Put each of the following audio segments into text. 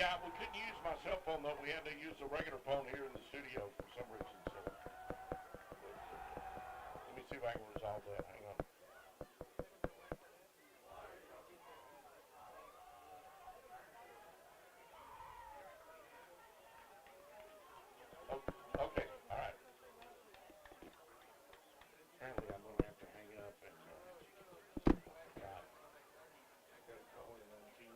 Yeah, we couldn't use my cell phone though. We had to use the regular phone here in the studio for some reason. So let me see if I can resolve that. Hang on. Oh, okay, all right. Apparently I'm going to have to hang up and God, I got to call it on team.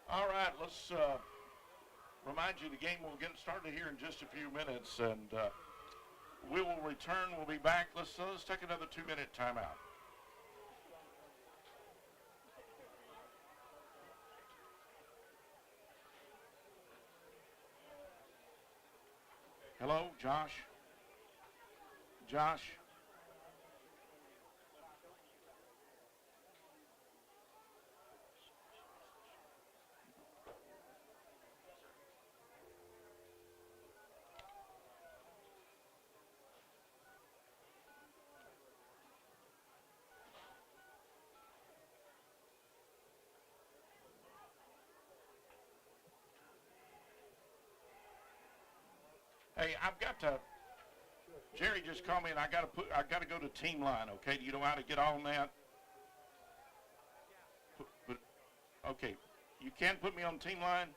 All right, let's remind you the game will get started here in just a few minutes, and we will return. We'll be back. Let's take another 2-minute timeout. Hello, Josh. Josh. Hey, I've got to. Jerry just called me, and I got to go to team line. Okay, do you know how to get on that? But okay, you can put me on team line.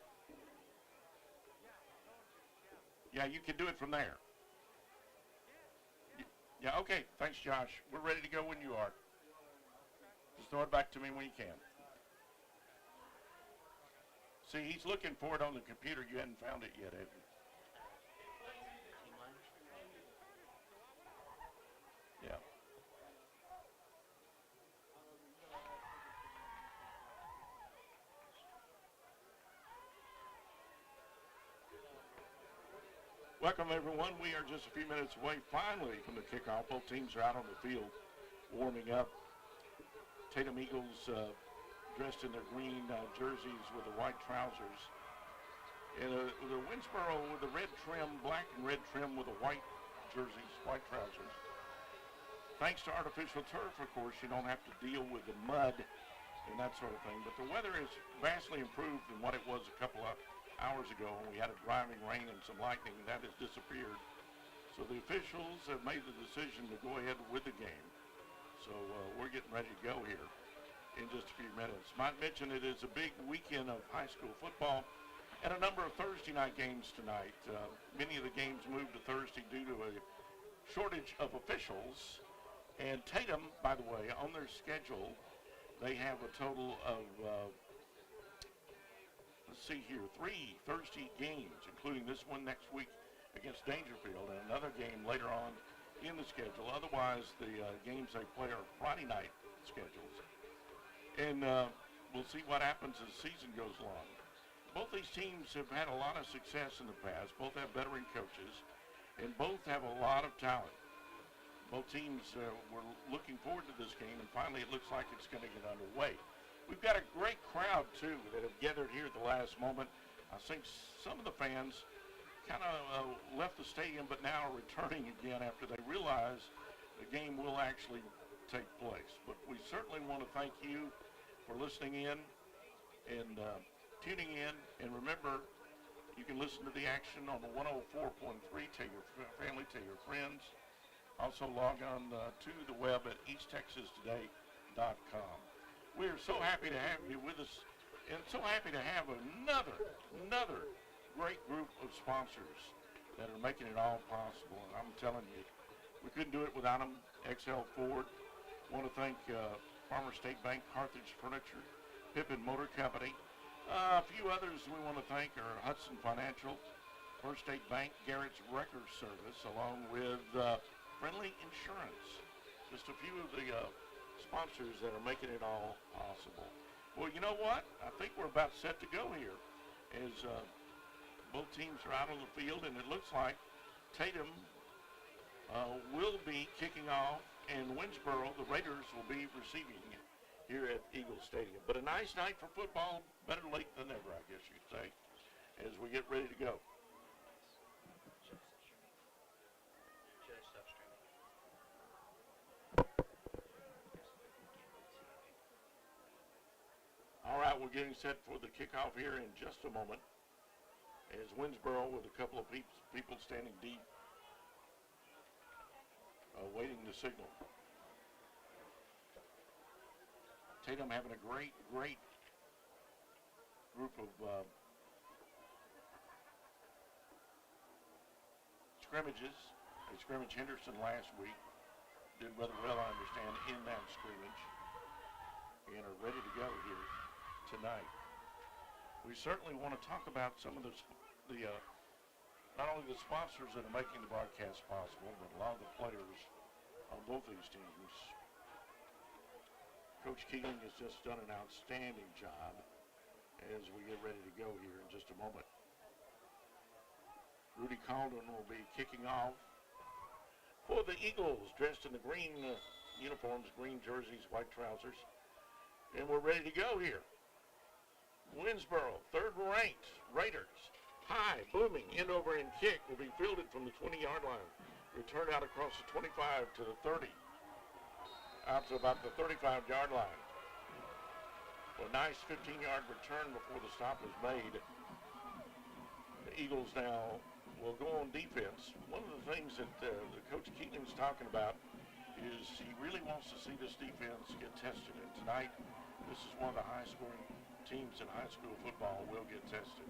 Yeah, you can do it from there. Yeah, okay. Thanks, Josh. We're ready to go when you are. Just throw it back to me when you can. See, he's looking for it on the computer. You hadn't found it yet, have you? Yeah. Welcome, everyone. We are just a few minutes away, finally, from the kickoff. Both teams are out on the field warming up. Tatum Eagles dressed in their green jerseys with the white trousers. And the Winnsboro with the red trim, black and red trim with the white jerseys, white trousers. Thanks to artificial turf, of course, you don't have to deal with the mud and that sort of thing. But the weather is vastly improved than what it was a couple of hours ago when we had a driving rain and some lightning. That has disappeared. So the officials have made the decision to go ahead with the game. So we're getting ready to go here in just a few minutes. Might mention it is a big weekend of high school football and a number of Thursday night games tonight. Many of the games moved to Thursday due to a shortage of officials. And Tatum, by the way, on their schedule, they have a total of, let's see here, 3 Thursday games, including this one next week against Dangerfield and another game later on in the schedule. Otherwise, the games they play are Friday night schedules. And we'll see what happens as the season goes along. Both these teams have had a lot of success in the past. Both have veteran coaches, and both have a lot of talent. Both teams were looking forward to this game, and finally it looks like it's going to get underway. We've got a great crowd, too, that have gathered here at the last moment. I think some of the fans kind of left the stadium, but now are returning again after they realize the game will actually take place. But we certainly want to thank you for listening in and tuning in. And remember, you can listen to the action on the 104.3. Tell your family, tell your friends. Also log on to the web at easttexastoday.com. We are so happy to have you with us, and so happy to have another great group of sponsors that are making it all possible. And I'm telling you, we couldn't do it without them. XL Ford. Want to thank Farmer State Bank, Carthage Furniture, Pippin Motor Company. A few others we want to thank are Hudson Financial, First State Bank, Garrett's Record Service, along with Friendly Insurance. Just a few of the sponsors that are making it all possible. Well, you know what? I think we're about set to go here as both teams are out on the field, and it looks like Tatum will be kicking off, and Winnsboro, the Raiders, will be receiving here at Eagle Stadium. But a nice night for football, better late than never, I guess you'd say, as we get ready to go. All right, we're getting set for the kickoff here in just a moment, as Winnsboro with a couple of people standing deep, waiting the signal. Tatum having a great group of scrimmages. They scrimmaged Henderson last week. Did rather well, I understand, in that scrimmage, and are ready to go here tonight. We certainly want to talk about some of the not only the sponsors that are making the broadcast possible, but a lot of the players on both these teams. Coach Keeling has just done an outstanding job as we get ready to go here in just a moment. Rudy Calden will be kicking off for the Eagles, dressed in the green uniforms, green jerseys, white trousers. And we're ready to go here. Winnsboro, third-ranked Raiders. High, booming, end over end kick will be fielded from the 20-yard line. Returned out across the 25 to the 30. Out to about the 35-yard line. A nice 15-yard return before the stop was made. The Eagles now will go on defense. One of the things that the Coach Keating's talking about is he really wants to see this defense get tested. And tonight, this is one of the high-scoring teams in high school football will get tested.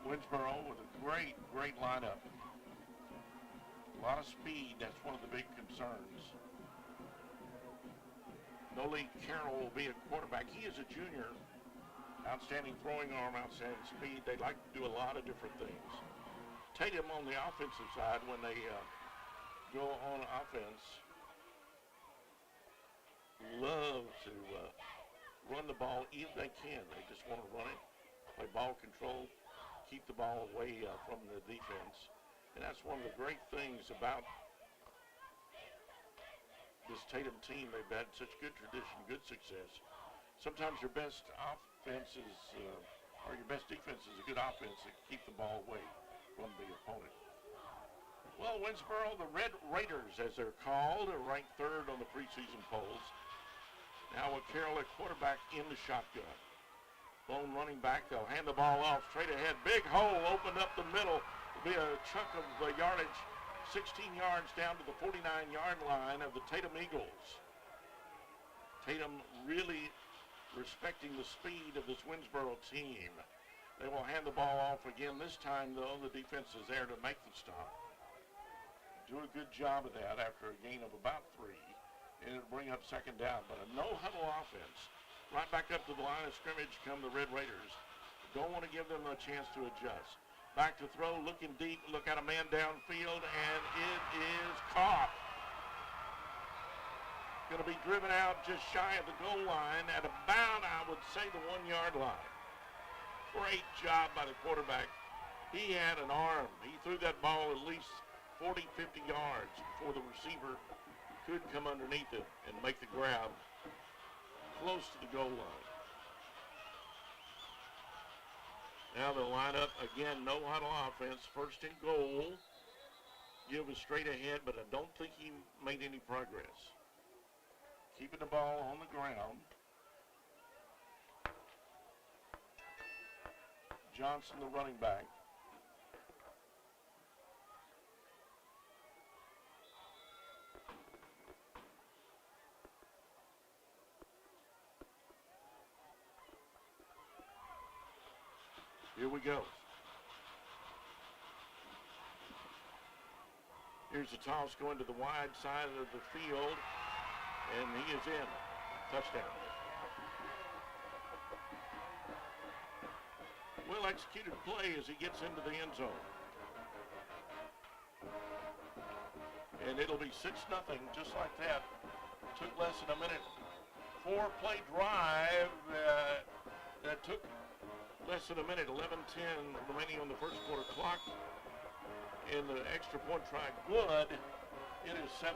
Winnsboro with a great lineup. A lot of speed, that's one of the big concerns. Nolee Carroll will be a quarterback. He is a junior. Outstanding throwing arm, outstanding speed. They like to do a lot of different things. Tatum on the offensive side, when they go on offense, love to run the ball if they can. They just want to run it, play ball control, keep the ball away from the defense. And that's one of the great things about this Tatum team. They've had such good tradition, good success. Sometimes your best offense is, or your best defense is a good offense that keep the ball away from the opponent. Well, Winnsboro, the Red Raiders, as they're called, are ranked third on the preseason polls. Now with Carroll at quarterback in the shotgun. Lone running back, they'll hand the ball off straight ahead. Big hole opened up the middle. Will be a chunk of yardage, 16 yards down to the 49-yard line of the Tatum Eagles. Tatum really respecting the speed of this Winnsboro team. They will hand the ball off again. This time, though, the defense is there to make the stop. Do a good job of that after a gain of about 3. And it'll bring up second down. But a no-huddle offense. Right back up to the line of scrimmage come the Red Raiders. Don't want to give them a chance to adjust. Back to throw, looking deep, look at a man downfield, and it is caught. Going to be driven out just shy of the goal line at about, I would say, the 1-yard line. Great job by the quarterback. He had an arm. He threw that ball at least 40, 50 yards before the receiver could come underneath it and make the grab close to the goal line. Now they'll line up again, no huddle offense, first and goal. Give was straight ahead, but I don't think he made any progress. Keeping the ball on the ground. Johnson, the running back. Here we go. Here's the toss going to the wide side of the field, and he is in. Touchdown. Well executed play as he gets into the end zone. And it'll be 6-0, just like that. Took less than a minute. 4-play drive that took less than a minute, 11:10 remaining on the first quarter clock. And the extra point try good. It is 7-0.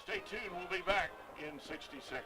Stay tuned. We'll be back in 60 seconds.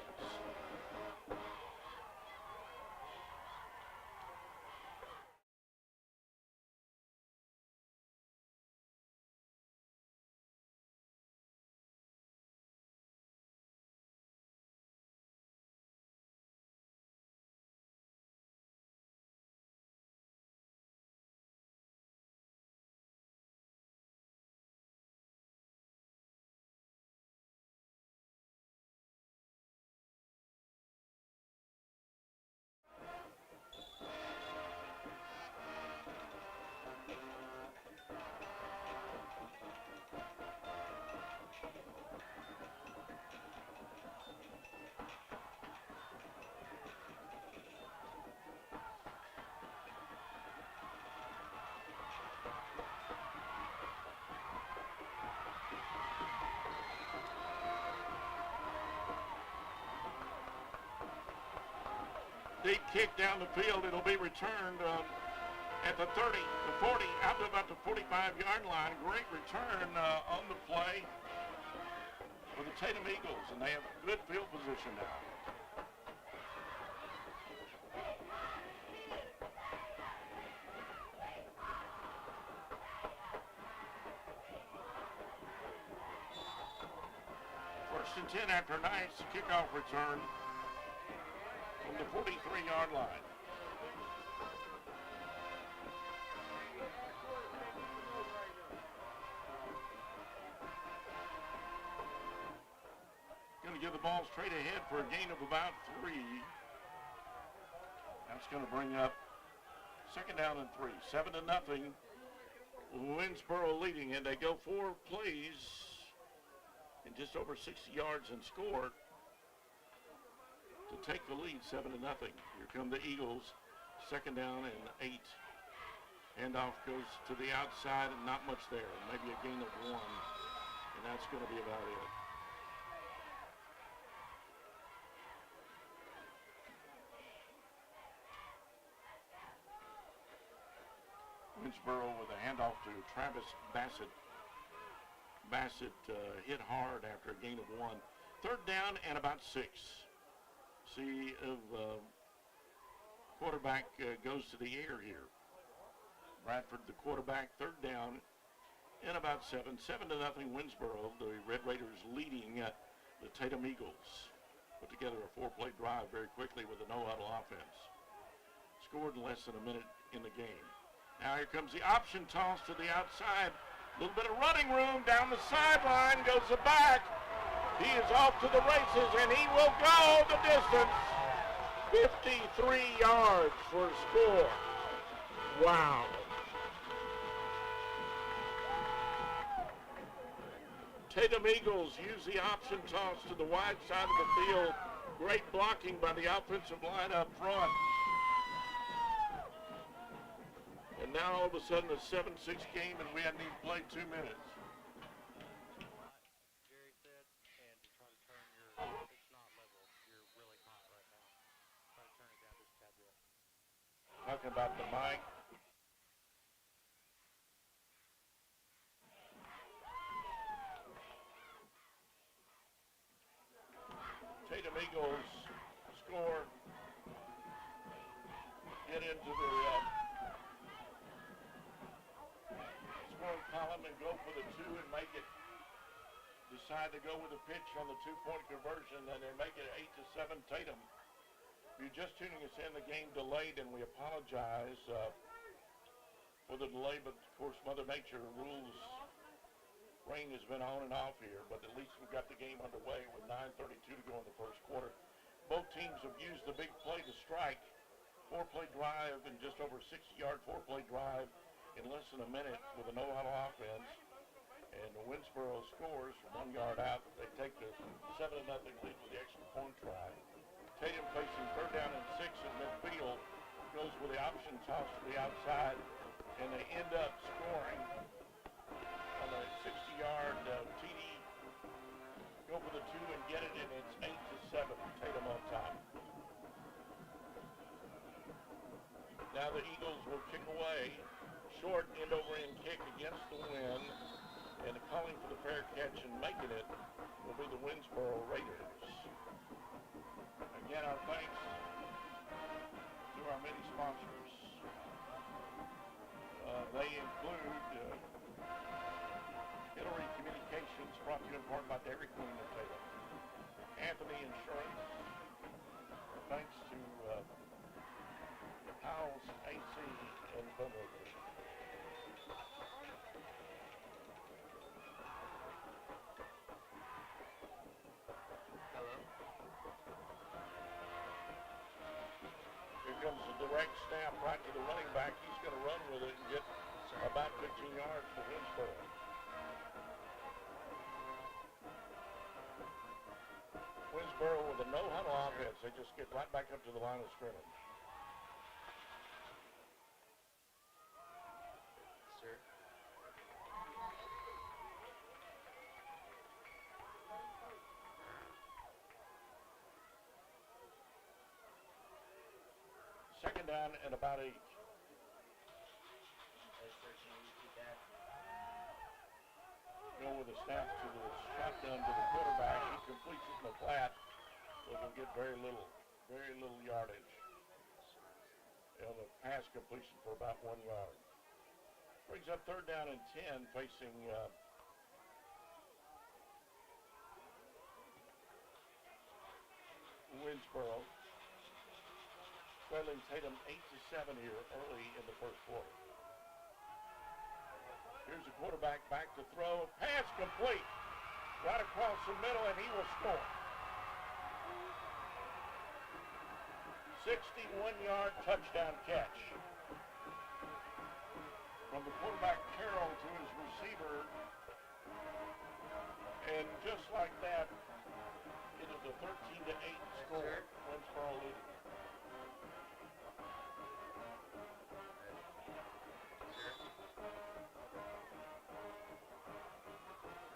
Deep kick down the field. It'll be returned at the 30, the 40, out to about the 45-yard line. Great return on the play for the Tatum Eagles, and they have good field position now. First and 10 after a nice kickoff return from the 43-yard line. Going to give the ball straight ahead for a gain of about 3. That's going to bring up second down and 3. 7-0. Winnsboro leading, and they go 4 plays in just over 60 yards and score to take the lead, 7-0. Here come the Eagles, second down and 8. Handoff goes to the outside and not much there, maybe a gain of 1, and that's going to be about it. Winnsboro with a handoff to Travis Bassett. Bassett hit hard after a gain of 1. Third down and about 6. See if quarterback goes to the air here. Bradford, the quarterback, third down and about 7. 7-0 Winnsboro. The Red Raiders leading the Tatum Eagles. Put together a 4-play drive very quickly with a no-huddle offense. Scored in less than a minute in the game. Now here comes the option toss to the outside. A little bit of running room down the sideline. Goes the back. He is off to the races, and he will go the distance. 53 yards for a score. Wow. Tatum Eagles use the option toss to the wide side of the field. Great blocking by the offensive line up front. And now all of a sudden a 7-6 game, and we hadn't even played 2 minutes. Jerry said, and to try to turn your, it's not level. You're really hot right now. Try to turn it down just a tad bit. Talking about the mic. Tatum Eagles score. Get into the scoring column and go for the 2 and make it. Decide to go with a pitch on the 2-point conversion, and they make it 8-7 Tatum. If you're just tuning us in, the game delayed, and we apologize for the delay, but of course Mother Nature rules. Rain has been on and off here, but at least we've got the game underway with 9:32 to go in the first quarter. Both teams have used the big play to strike. 4-play drive and just over 60-yard 4-play drive in less than a minute with a no-huddle offense. And Winnsboro scores from 1 yard out. They take the 7-0 lead with the extra point try. Tatum facing third down and 6 in midfield. Goes with the option toss to the outside, and they end up scoring on a 60-yard TD. Go for the 2 and get it, and it's 8-7. Tatum on top. Now Now the Eagles will kick away. Short end-over-end kick against the wind. And calling for the fair catch and making it will be the Winnsboro Raiders. Again, our thanks to our many sponsors. They include Hillary Communications, brought to you in part by Dairy Queen of Tatum. Anthony Insurance. Thanks to Howell's AC and Bumblebee. Comes a direct snap right to the running back. He's going to run with it and get about 15 yards for Winnsboro. Winnsboro with a no-huddle offense. They just get right back up to the line of scrimmage. Sir. Second down and about 8. Go with a snap to the shotgun to the quarterback. He completes it in the flat, but will get very little yardage. On the pass completion for about 1 yard. Brings up third down and 10 facing Winnsboro. Trailing Tatum 8-7 here early in the first quarter. Here's the quarterback back to throw. Pass complete. Right across the middle, and he will score. 61-yard touchdown catch. From the quarterback Carroll to his receiver. And just like that, it is a 13-8 score. Winnsboro leading.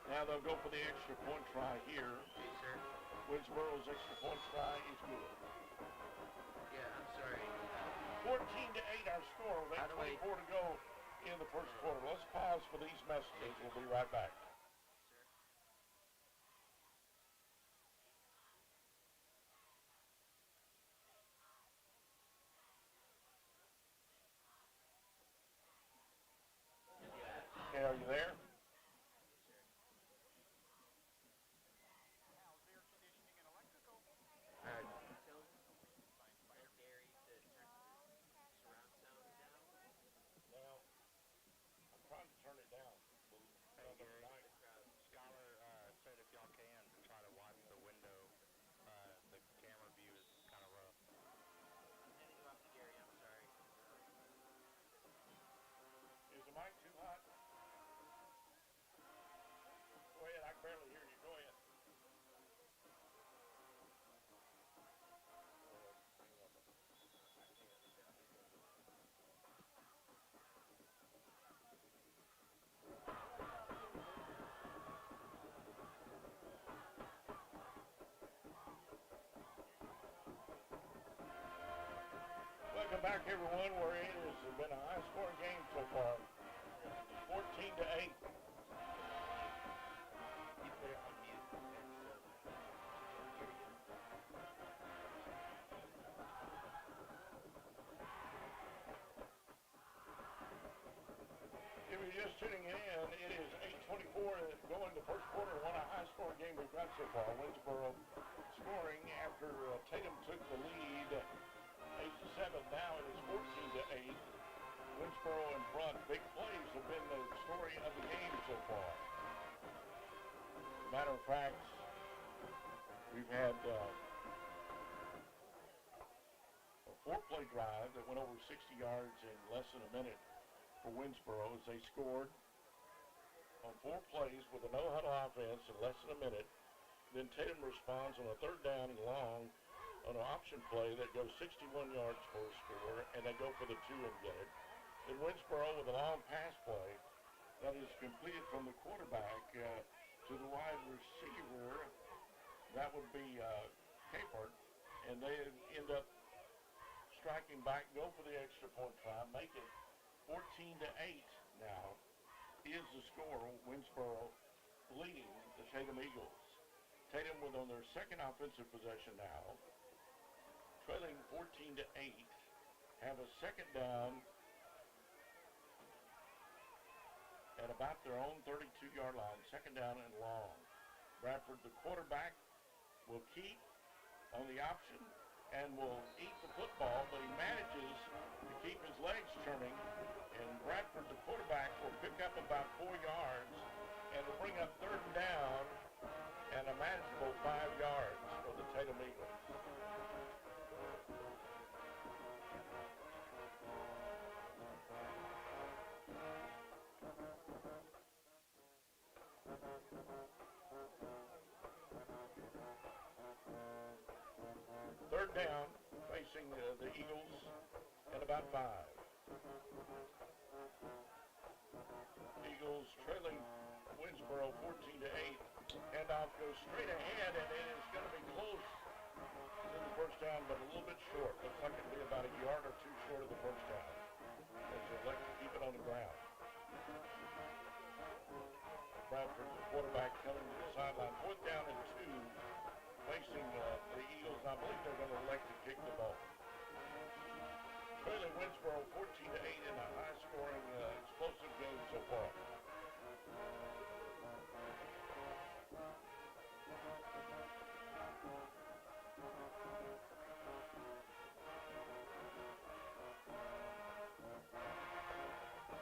Now they'll go for the extra point try here. Hey, sir. Winnsboro's extra point try is good. Yeah, I'm sorry. 14-8 our score. With 8:24 to go in the first quarter. Let's pause for these messages. We'll be right back. Okay, are you there? Mic too hot? Go ahead, I can barely hear you. Go ahead. Welcome back, everyone. Where it has been a high-scoring game so far. 14-8. You put it on mute. If you're just tuning in, it is 8:24 going to first quarter. One a high-scoring game we've got so far. Winnsboro scoring after Tatum took the lead 8-7. Now it is 14-8. Winnsboro in front. Big plays have been the story of the game so far. As a matter of fact, we've had a 4-play drive that went over 60 yards in less than a minute for Winnsboro as they scored on 4 plays with a no-huddle offense in less than a minute. Then Tatum responds on a third down and long on an option play that goes 61 yards for a score, and they go for the 2 and get it. In Winnsboro with a long pass play that is completed from the quarterback to the wide receiver. That would be Capert, and they end up striking back, go for the extra point try, make it 14-8 now is the score. Winnsboro leading the Tatum Eagles. Tatum with on their second offensive possession now, trailing 14-8, have a second down at about their own 32-yard line, second down and long. Bradford, the quarterback, will keep on the option and will eat the football, but he manages to keep his legs turning, and Bradford, the quarterback, will pick up about 4 yards and will bring up third down and a manageable 5 yards for the Tatum Eagles. Third down, facing the Eagles at about 5. Eagles trailing Winnsboro 14-8. Handoff goes straight ahead, and it is going to be close to the first down, but a little bit short. Looks like it'll be about a yard or two short of the first down, as they elect to keep it on the ground. Bradford, the quarterback, coming to the sideline. Fourth down and 2. Facing the Eagles, I believe they're going to elect to kick the ball. Trailing Winnsboro 14-8 in a high-scoring, explosive game so far.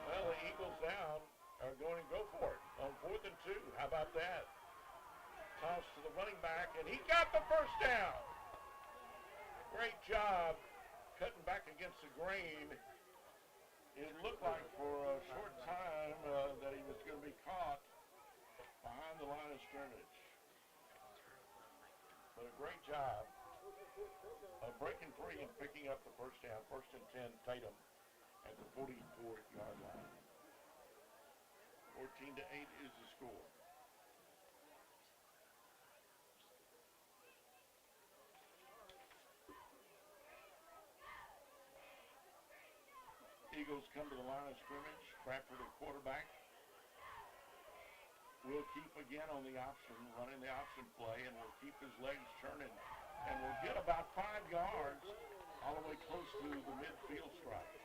Well, the Eagles now are going to go for it on 4th and 2. How about that? Toss to the running back, and he got the first down. Great job cutting back against the grain. It looked like for a short time that he was going to be caught behind the line of scrimmage. But a great job of breaking free and picking up the first down. 1st and 10, Tatum at the 44-yard line. 14-8 is the score. Eagles come to the line of scrimmage. Bradford, at quarterback, will keep again on the option, running the option play, and will keep his legs turning, and will get about 5 yards all the way close to the midfield stripe.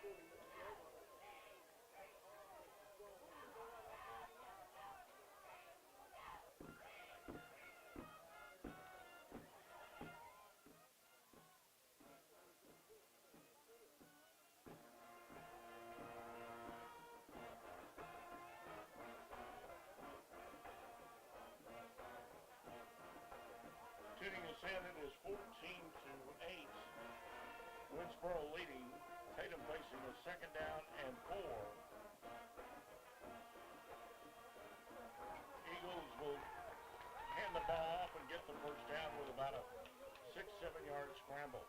Tuning us in, it is 14-8. Winnsboro leading. Tatum facing a second down and 4. Eagles will hand the ball off and get the first down with about a 6-7 yard scramble.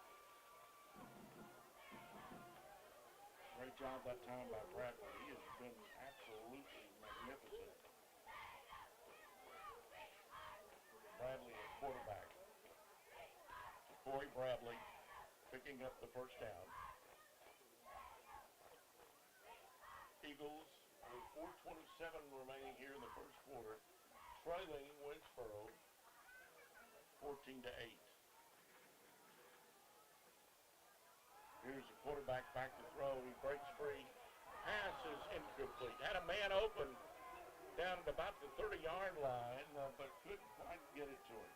Great job that time by Bradley. He has been absolutely magnificent. Bradley at quarterback. Corey Bradley picking up the first down. Eagles with 4:27 remaining here in the first quarter, trailing Winnsboro 14-8. Here's the quarterback back to throw. He breaks free. Pass is incomplete. Had a man open down at about the 30-yard line, but couldn't quite get it to him.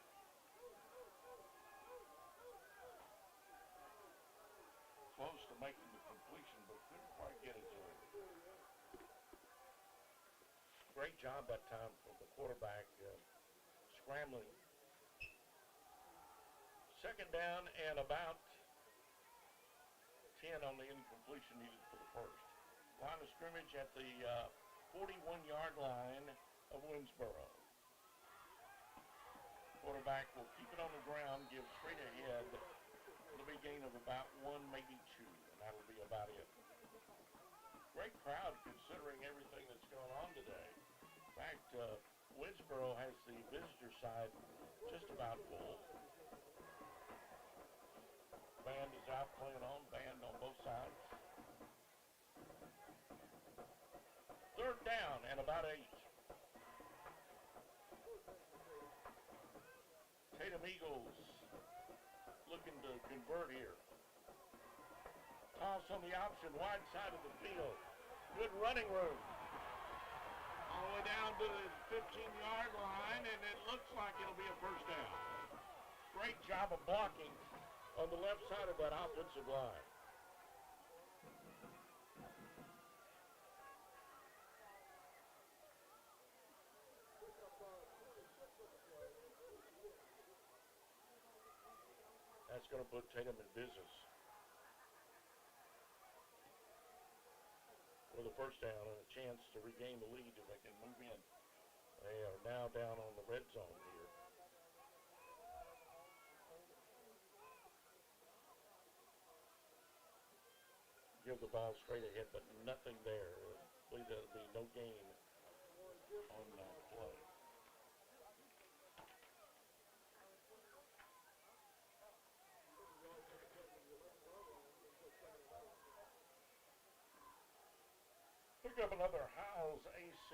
Close to making the completion, but couldn't quite get it to him. Great job that time from the quarterback, scrambling. Second down and about 10 on the incompletion needed for the first. Line of scrimmage at the 41-yard line of Winnsboro. Quarterback will keep it on the ground, give straight ahead. It'll be a gain of about 1, maybe 2, and that'll be about it. Great crowd considering everything that's going on today. In fact, Winnsboro has the visitor side just about full. Band is out playing on, band on both sides. Third down and about 8. Tatum Eagles looking to convert here. Toss on the option, wide side of the field. Good running room. All the way down to the 15-yard line, and it looks like it'll be a first down. Great job of blocking on the left side of that offensive line. That's going to put Tatum in business with a first down and a chance to regain the lead if they can move in. They are now down on the red zone here. Give the ball straight ahead, but nothing there. I believe there'll be no gain on that play. Pick up another Howes AC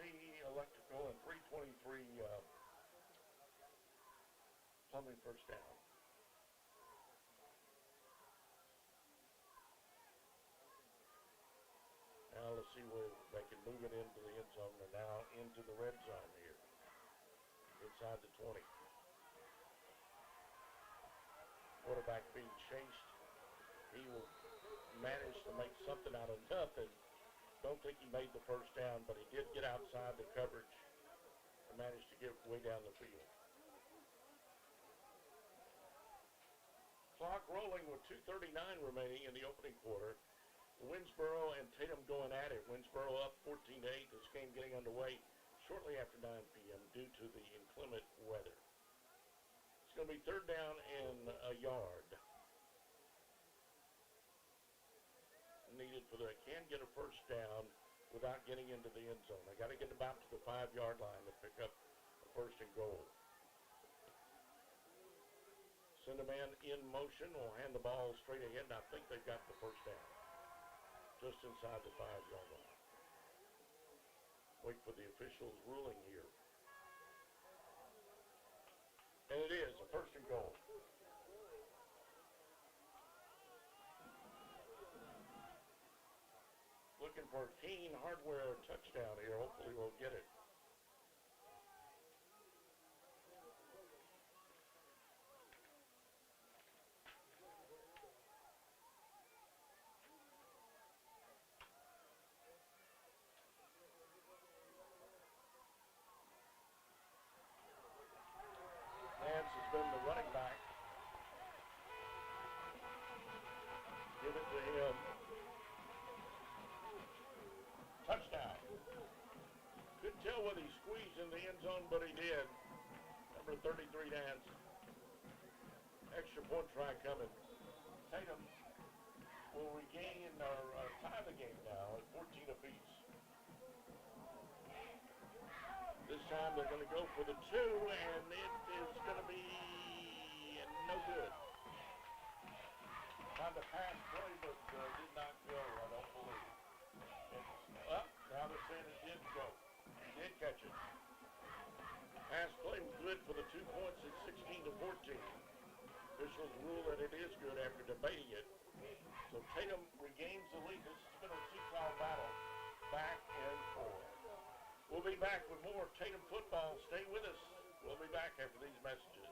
Electrical and 323 plumbing first down. Now let's see where they can move it into the end zone. They're now into the red zone here, inside the 20. Quarterback being chased. He will manage to make something out of nothing. Don't think he made the first down, but he did get outside the coverage and managed to get way down the field. Clock rolling with 2:39 remaining in the opening quarter. Winnsboro and Tatum going at it. Winnsboro up 14-8. This game getting underway shortly after 9 p.m. due to the inclement weather. It's going to be third down and a yard. Needed for they can get a first down without getting into the end zone. They got to get about to the 5-yard line to pick up a first and goal. Send a man in motion. Will hand the ball straight ahead, and I think they've got the first down. Just inside the 5-yard line. Wait for the officials' ruling here. And it is a first and goal. Looking for a Keen Hardware touchdown here. Hopefully we'll get it. Nance has been the running back. Give it to him. Touchdown. Couldn't tell whether he squeezed in the end zone, but he did. Number 33, Nance. Extra point try coming. Tatum will regain or tie the game now at 14 apiece. This time they're going to go for the 2, and it is going to be no good. Tried to pass play, but did not go, I don't believe. It's up. Now they're saying it did go. He did catch it. Pass play was good for the 2 points at 16-14. Officials rule that it is good after debating it. So Tatum regains the lead. This has been a 2-call battle back and forth. We'll be back with more Tatum football. Stay with us. We'll be back after these messages.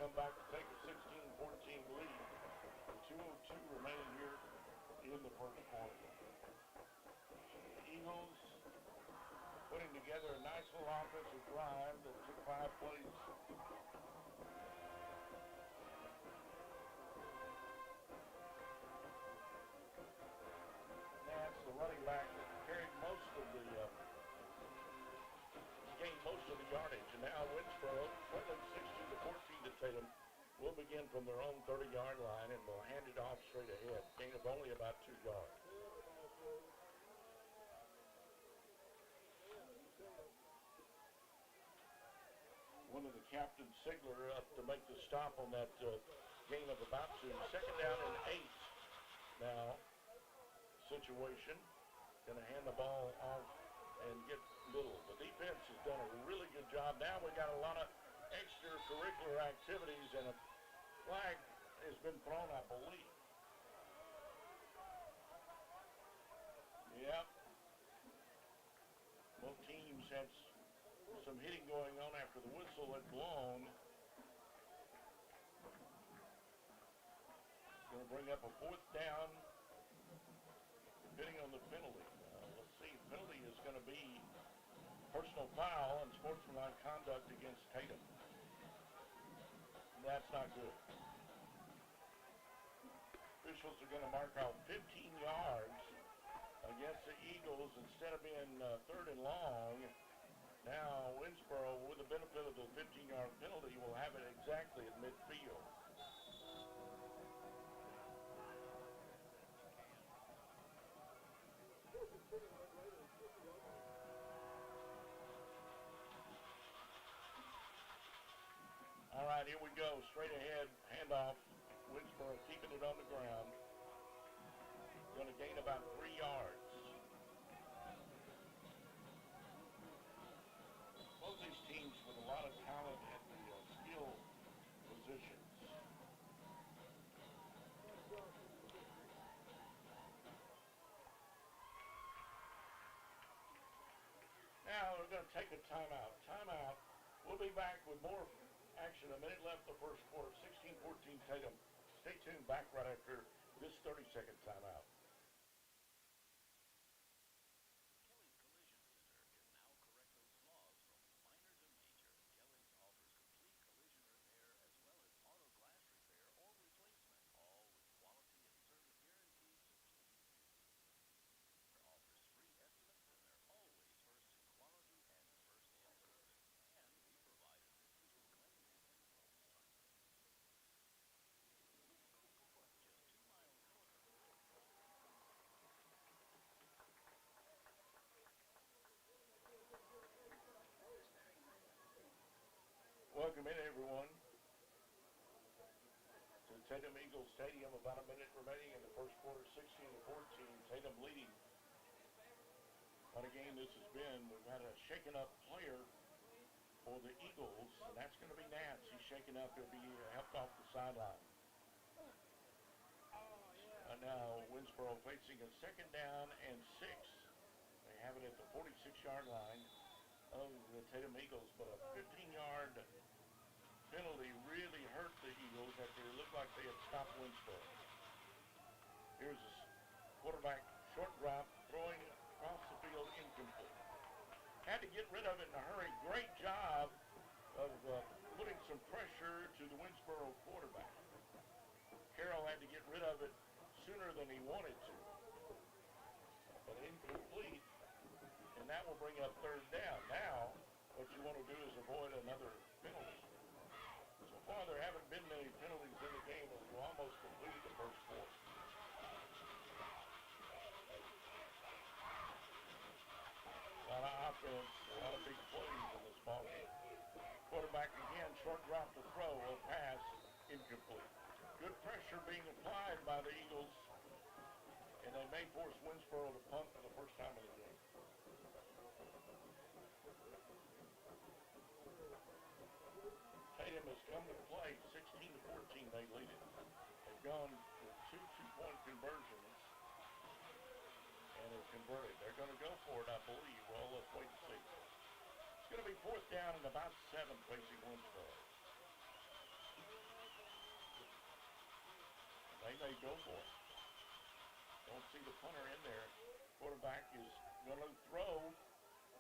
come back to take a 16-14 lead. 2:02 remaining here in the first quarter. The Eagles putting together a nice little offensive drive that took 5 plays. That's the running back that carried most of the, gained most of the yardage. And now Winnsboro, trailing 16-14 to Tatum, will begin from their own 30-yard line and will hand it off straight ahead. Gain of only about 2 yards. One of the captains, Sigler, up to make the stop on that gain of about 2. Second down and 8. Now, situation. Going to hand the ball off and get Little. The defense has done a really good job. Now we got a lot of extracurricular activities, and a flag has been thrown, I believe. Yep. Both teams had some hitting going on after the whistle had blown. Going to bring up a 4th down, depending on the penalty. Let's see, penalty is going to be personal foul and sportsmanlike conduct against Tatum. That's not good. Officials are going to mark out 15 yards against the Eagles instead of being 3rd and long. Now, Winnsboro, with the benefit of the 15-yard penalty, will have it exactly at midfield. All right, here we go. Straight ahead, handoff. Winnsboro keeping it on the ground. Going to gain about 3 yards. Both these teams with a lot of talent at the skill positions. Now we're going to take a timeout. Timeout. We'll be back with more action. A minute left the first quarter. 16-14 Tatum. Stay tuned. Back right after this 30-second timeout. Welcome in, everyone, to the Tatum Eagles Stadium. About a minute remaining in the first quarter, 16-14. Tatum leading. What a game this has been. We've had a shaken-up player for the Eagles, and that's going to be Nance. He's shaken up. He'll be helped off the sideline. Now Winnsboro facing a 2nd down and 6. They have it at the 46-yard line of the Tatum Eagles, but a 15-yard penalty really hurt the Eagles after it looked like they had stopped Winnsboro. Here's a quarterback short drop, throwing across the field, incomplete. Had to get rid of it in a hurry. Great job of putting some pressure to the Winnsboro quarterback. Carroll had to get rid of it sooner than he wanted to. But incomplete, and that will bring up 3rd down. Now, what you want to do is avoid another penalty. So far, there haven't been many penalties in the game as we almost completed the first quarter. A lot of offense, a lot of big plays in this ball game. Quarterback again, short drop to throw, a pass, incomplete. Good pressure being applied by the Eagles, and they may force Winnsboro to punt for the first time in the game. Tatum has come to play. 16-14, they lead it. They've gone with 2 two-point conversions and have converted. They're going to go for it, I believe. Well, let's wait and see. It's going to be 4th down and about 7 facing Winnsboro. they go for it. Don't see the punter in there. Quarterback is going to throw,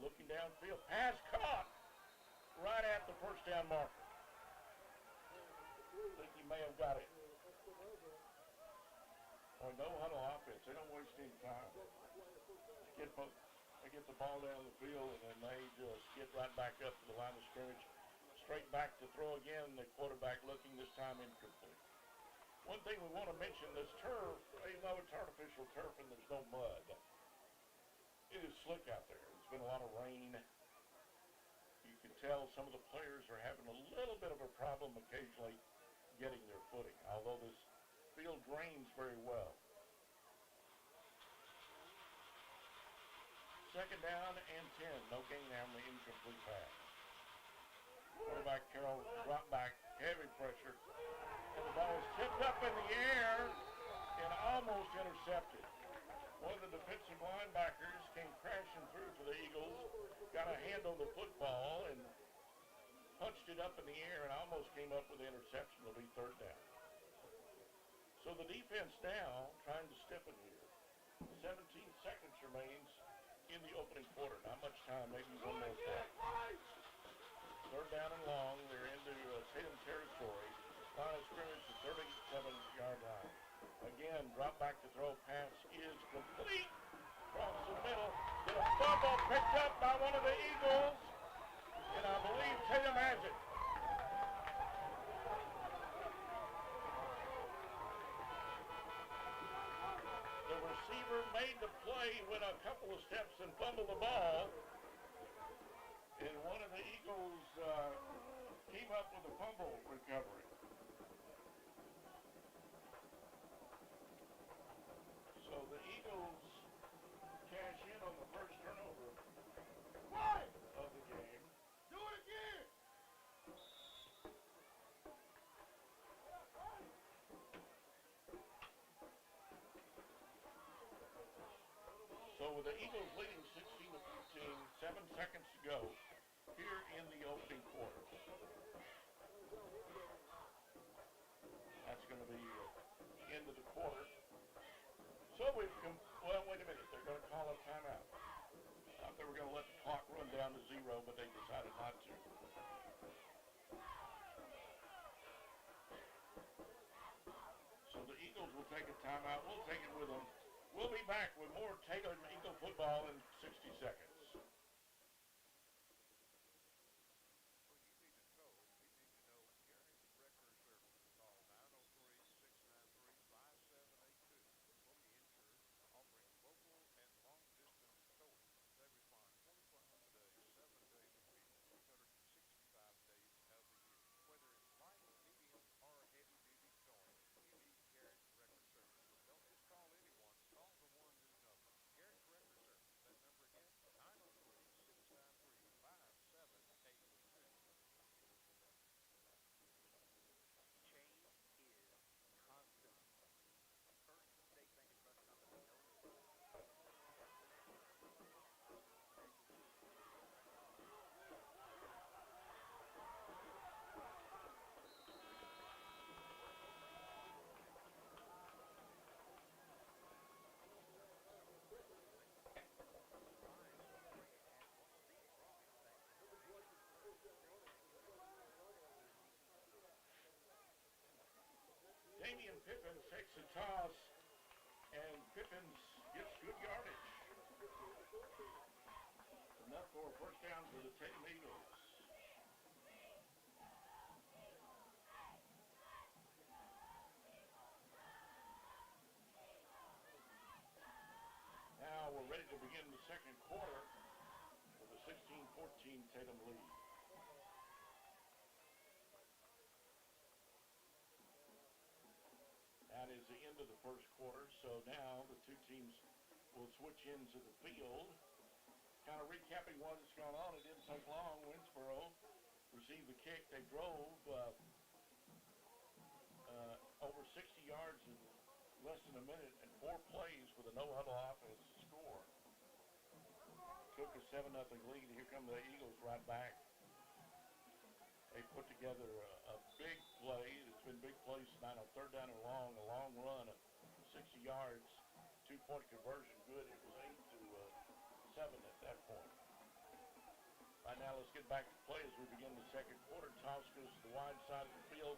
looking downfield. Pass caught right at the first down marker. I think he may have got it. Boy, no huddle offense. They don't waste any time. They get the ball down the field, and then they just get right back up to the line of scrimmage. Straight back to throw again. The quarterback looking this time incomplete. One thing we want to mention, this turf, even though it's artificial turf and there's no mud, it is slick out there. There's been a lot of rain. You can tell some of the players are having a little bit of a problem occasionally getting their footing, although this field drains very well. Second down and 10. No gain on the incomplete pass. Quarterback Carroll dropped back, heavy pressure, and the ball is tipped up in the air and almost intercepted. One of the defensive linebackers came crashing through for the Eagles, got a hand on the football and punched it up in the air and almost came up with the interception. It'll be third down. So the defense now trying to stiffen here. 17 seconds remains in the opening quarter. Not much time, maybe one more play. Third down and long. They're into Tatum territory. Line of scrimmage to 37-yard line. Again, drop back to throw. Pass is complete. Across the middle. Get a fumble picked up by one of the Eagles. And I believe Tatum has it. The receiver made the play, went a couple of steps and fumbled the ball. And one of the Eagles came up with a fumble recovery. So the Eagles cash in on the first turnover of the game. Do it again! So with the Eagles leading 16-15, 7 seconds to go here in the opening quarter. That's going to be the end of the quarter. So we've well, wait a minute. They're going to call a timeout. I thought they were going to let the clock run down to 0, but they decided not to. So the Eagles will take a timeout. We'll take it with them. We'll be back with more Tatum Eagle football in 60 seconds. Pippins takes a toss, and Pippins gets good yardage. Enough for a first down for the Tatum Eagles. Now we're ready to begin the second quarter with a 16-14 Tatum lead. That is the end of the first quarter, so now the two teams will switch into the field. Kind of recapping what's gone on, it didn't take long. Winnsboro received the kick. They drove over 60 yards in less than a minute and 4 plays with a no-huddle offense to score. Took a 7-0 lead. Here come the Eagles right back. They put together a big play. It's in big plays tonight on third down and long, a long run of 60 yards, 2-point conversion, good. It was 8-7 at that point. Right now, let's get back to play as we begin the second quarter. Toss goes to the wide side of the field.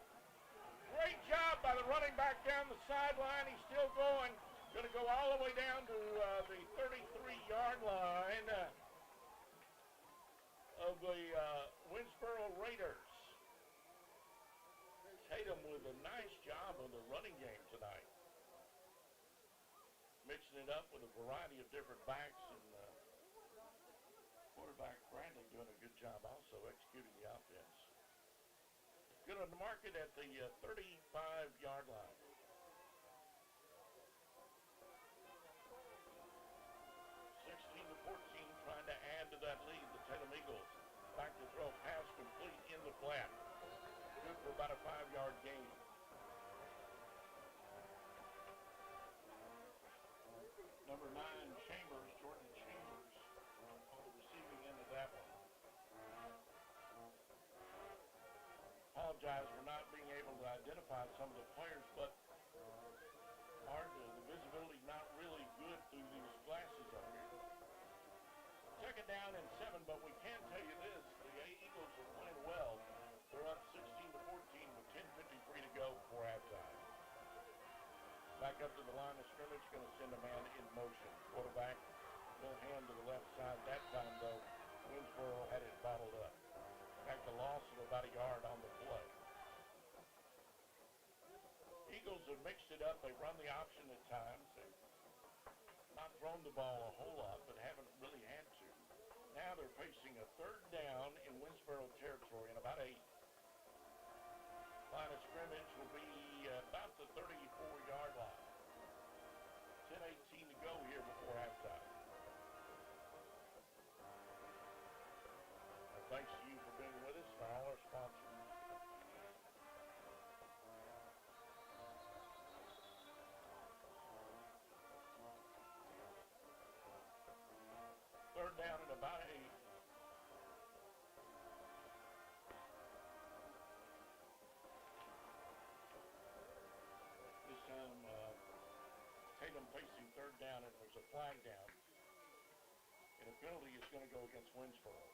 Great job by the running back down the sideline. He's still going. Going to go all the way down to the 33-yard line of the Winnsboro Raiders. Tatum with a nice job on the running game tonight. Mixing it up with a variety of different backs, and quarterback Bradley doing a good job also executing the offense. Good on the market at the 35-yard line. 16-14, trying to add to that lead. The Tatum Eagles back to throw, pass complete in the flat. Good for about a 5-yard gain. Number 9, Chambers, Jordan Chambers, on the receiving end of that one. Apologize for not being able to identify some of the players, but the visibility not really good through these glasses up here. Second down and 7, but we can tell you this, the Eagles are playing well. They're up 16-14 with 10:53 to go before halftime. Back up to the line of scrimmage, going to send a man in motion. Quarterback, little hand to the left side. That time, though, Winnsboro had it bottled up. Back to loss of about a yard on the play. Eagles have mixed it up. They run the option at times. They've not thrown the ball a whole lot, but haven't really had to. Now they're facing a third down in Winnsboro territory in about 8. Line of scrimmage will be about the 34-yard line. 10:18 to go here before halftime. And thanks to you for being with us and all our sponsors. Third down and about 8. This time, Tatum facing third down, and there's a flag down. And a penalty is going to go against Winnsboro.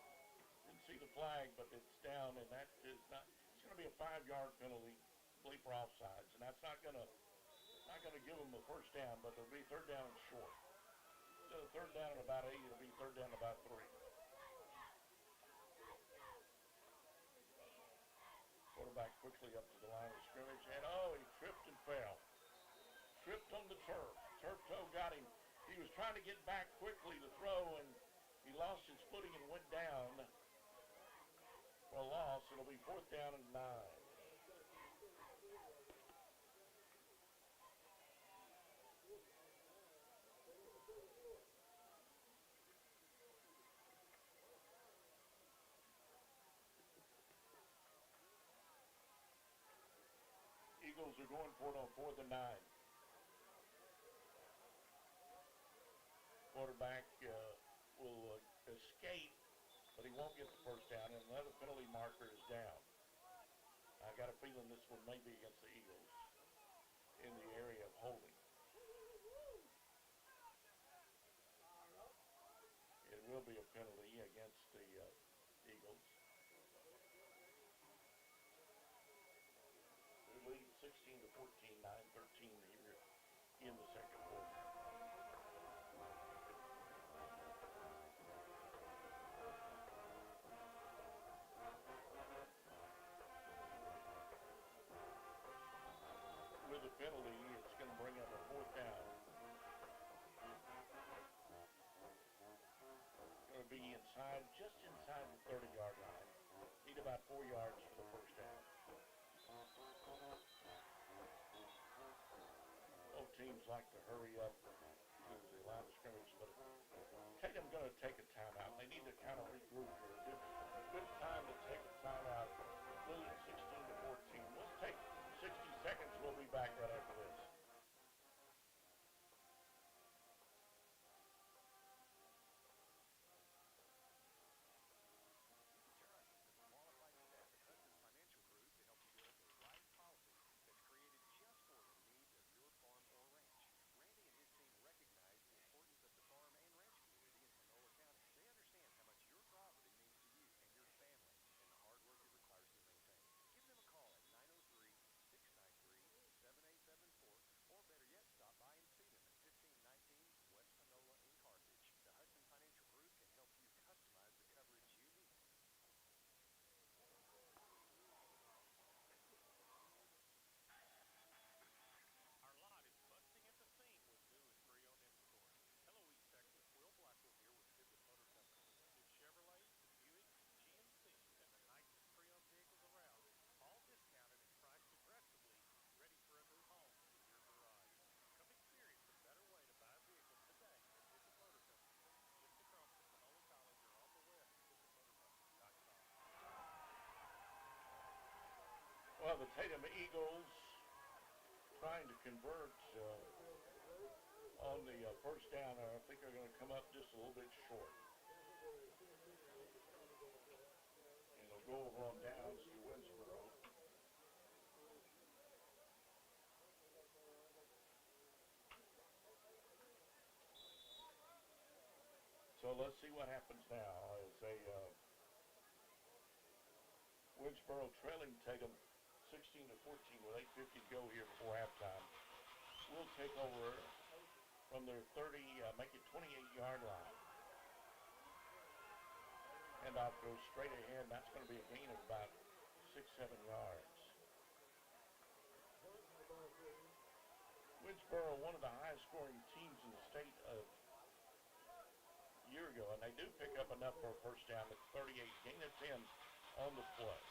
Didn't see the flag, but it's down, and that is not. It's going to be a 5-yard penalty, play for offsides, and that's not going to give them the first down, but it'll be third down and short. Instead of third down and about 8, it'll be third down and about 3. Quarterback quickly up to the line of scrimmage, and he tripped and fell. Tripped on the turf. Turf toe got him. He was trying to get back quickly to throw, and he lost his footing and went down for a loss. It'll be fourth down and 9. Eagles are going for it on 4th and 9. Quarterback will escape, but he won't get the first down, and another penalty marker is down. I got a feeling this one may be against the Eagles in the area of holding. It will be a penalty against the Eagles. We lead 16-14, 9:13 here in the second quarter. With a penalty, it's going to bring up a fourth down. Going to be inside, just inside the 30-yard line. Need about 4 yards for the first down. Both teams like to hurry up to the line of scrimmage, but Tatum going to take a timeout. They need to kind of regroup here. Good time to take a timeout. Lead 16-14. Let's take 60 seconds. We'll be back right after this. the Tatum Eagles trying to convert on the first down. I think they're going to come up just a little bit short. And they'll go over on downs to Winnsboro. So let's see what happens now as Winnsboro trailing Tatum 16-14 with 8:50 to go here before halftime. We'll take over from their 30, make it 28-yard line. Handoff goes straight ahead. That's going to be a gain of about 6-7 yards. Winnsboro, one of the highest scoring teams in the state of year ago, and they do pick up enough for a first down. It's 38, gain of 10 on the play.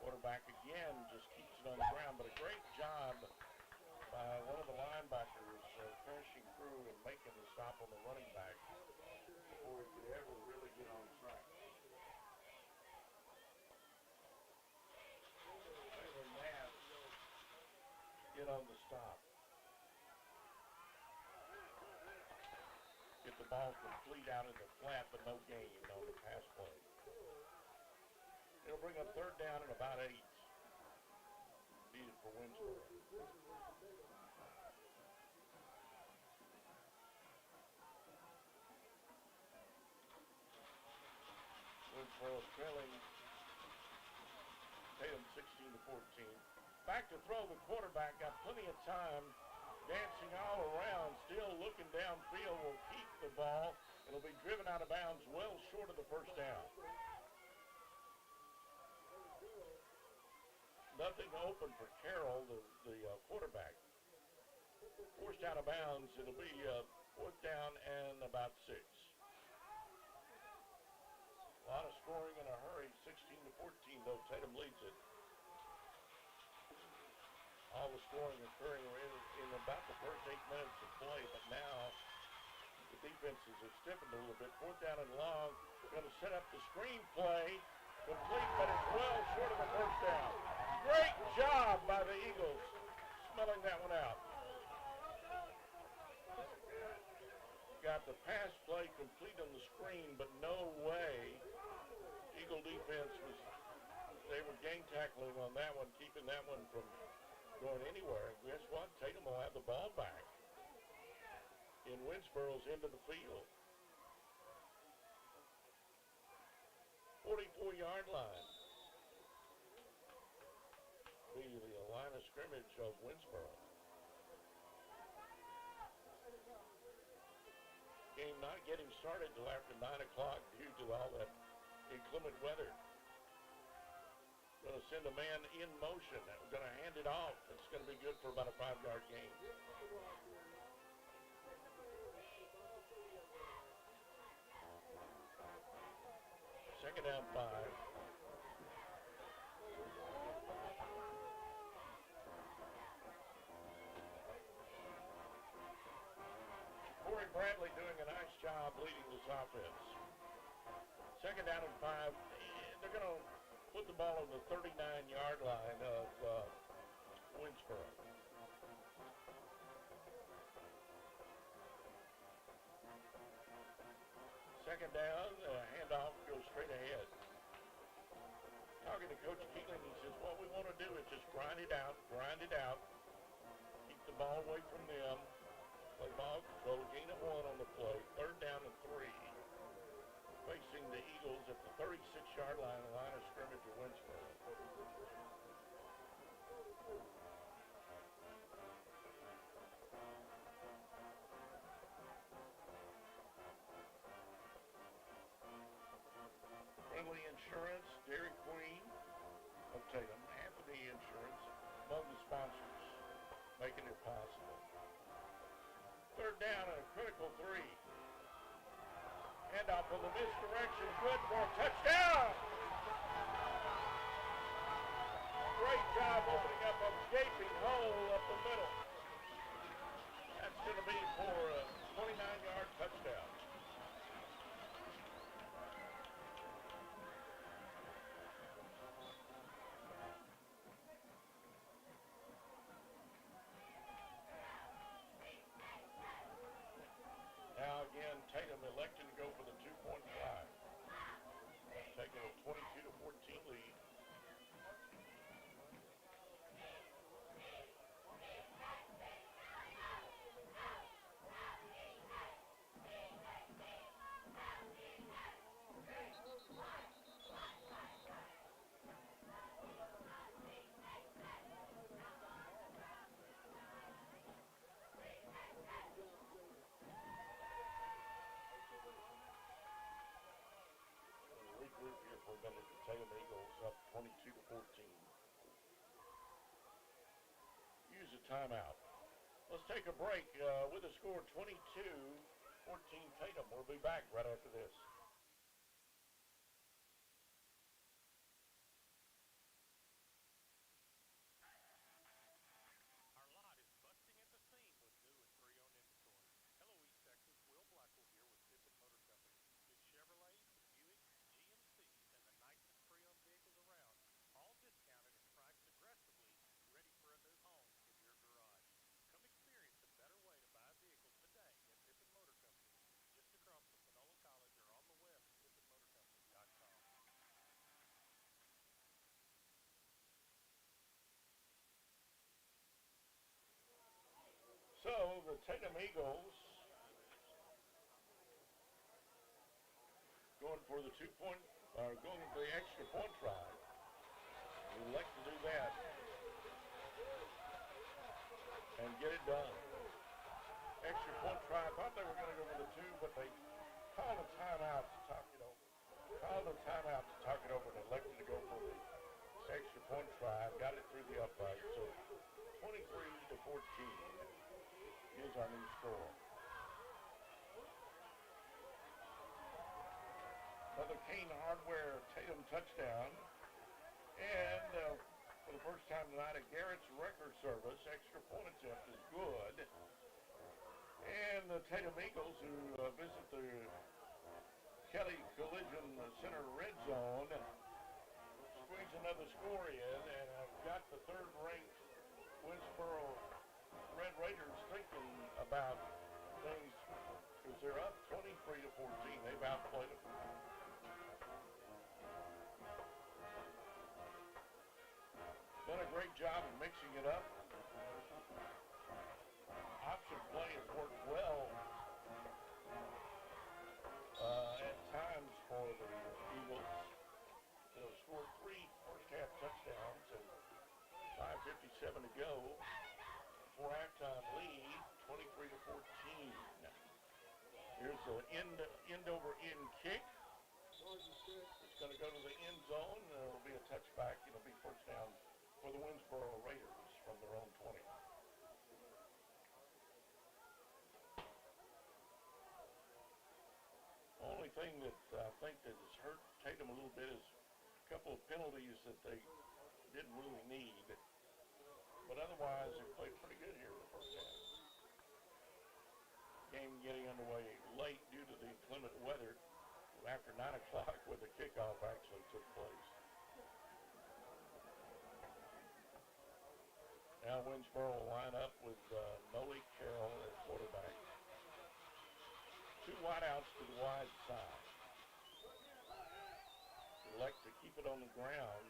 Quarterback again just keeps it on the ground, but a great job by one of the linebackers finishing through and making the stop on the running back before he could ever really get on track. Taylor Nass get on the stop. Get the ball complete out in the flat, but no gain on the pass play. It'll bring up third down and about 8. Needed for Winnsboro. Winnsboro trailing Tatum 16-14. Back to throw. The quarterback got plenty of time. Dancing all around, still looking downfield, will keep the ball. It'll be driven out of bounds well short of the first down. Nothing open for Carroll, the quarterback. Forced out of bounds. It'll be fourth down and about 6. A lot of scoring in a hurry, 16-14, though Tatum leads it. All the scoring occurring in about the first 8 minutes of play, but now the defenses have stiffened a little bit. Fourth down and long. Going to set up the screen play. Complete, but it's well short of the first down. Great job by the Eagles smelling that one out. Got the pass play complete on the screen, but no way. Eagle defense they were gang tackling on that one, keeping that one from going anywhere. And guess what? Tatum will have the ball back in Winnsboro's end of the field. 44-yard line. Be the line of scrimmage of Winnsboro. Game not getting started till after 9 o'clock due to all that inclement weather. Going to send a man in motion. We're going to hand it off. It's going to be good for about a 5-yard gain. Second down 5. Corey Bradley doing a nice job leading this offense. Second down and 5. They're going to put the ball on the 39-yard line of Winnsboro. Second down, handoff goes straight ahead. Talking to Coach Keelan, he says, what we want to do is just grind it out. Keep the ball away from them. Play ball control, gain of 1 on the play. Third down and 3. Facing the Eagles at the 36-yard line of scrimmage of Winnsboro. Friendly Insurance, Dairy Queen of Tatum, Anthony Insurance, among the sponsors, making it possible. Third down and a critical 3. Handoff on the misdirection, good for a touchdown. Great job opening up a gaping hole up the middle. That's going to be for a 29-yard touchdown. a timeout. Let's take a break with a score 22-14 Tatum. We'll be back right after this. Our lot is busting at the seam with new and pre-owned inventory. Hello, East Texas. Will Blackwell here with Tippett Motor Company. New Chevrolets, Buicks, GMCs, and the nicest pre-owned vehicles around, all discounted and priced aggressively, ready for a new home in your garage. Come experience a better way to buy a vehicle today at Tippett Motor Company, just across from Panola College or on the web at tippettmotorcompany.com. So the Tatum Eagles going for the going for the extra point try. We like to do that and get it done. Extra point try. I thought they were going to go for the 2, but they called a timeout to talk it over. And elected to go for the extra point try. Got it through the upright. So 23-14 is our new score. Another Kane Hardware Tatum touchdown. And for the first time tonight, a Garrett's record service. Extra point attempt is good. And the Tatum Eagles, who visit the Kelly Collision Center red zone, squeeze another score in, and have got the third-ranked Winnsboro Red Raiders thinking about things because they're up 23-14. They've outplayed them. Done a great job of mixing it up. Option play has worked well at times for the Eagles. They've scored 3 first-half touchdowns and 5:57 to go. For halftime lead, 23-14. Here's an end over end kick. It's going to go to the end zone. It'll be a touchback. It'll be first down for the Winnsboro Raiders from their own 20. Only thing that I think that has hurt Tatum a little bit is a couple of penalties that they didn't really need. But otherwise, they played pretty good here in the first half. Game getting underway late due to the inclement weather after 9 o'clock when the kickoff actually took place. Now Winnsboro will line up with Noe Carroll at quarterback. 2 wideouts to the wide side. Elect to keep it on the ground.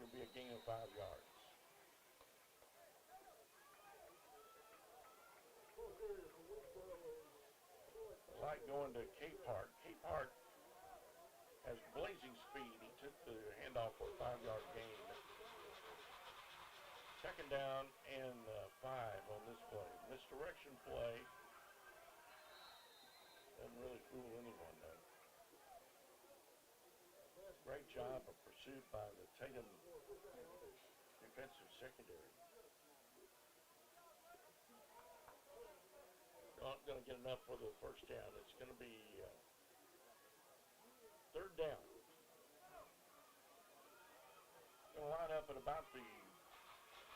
It'll be a gain of 5 yards. Like going to Capehart. Capehart has blazing speed. He took the handoff for a 5-yard gain. Second down and 5 on this play. Misdirection play. Doesn't really fool anyone though. Great job of pursuit by the Tatum defensive secondary. Not going to get enough for the first down. It's going to be third down. Going to line up at about the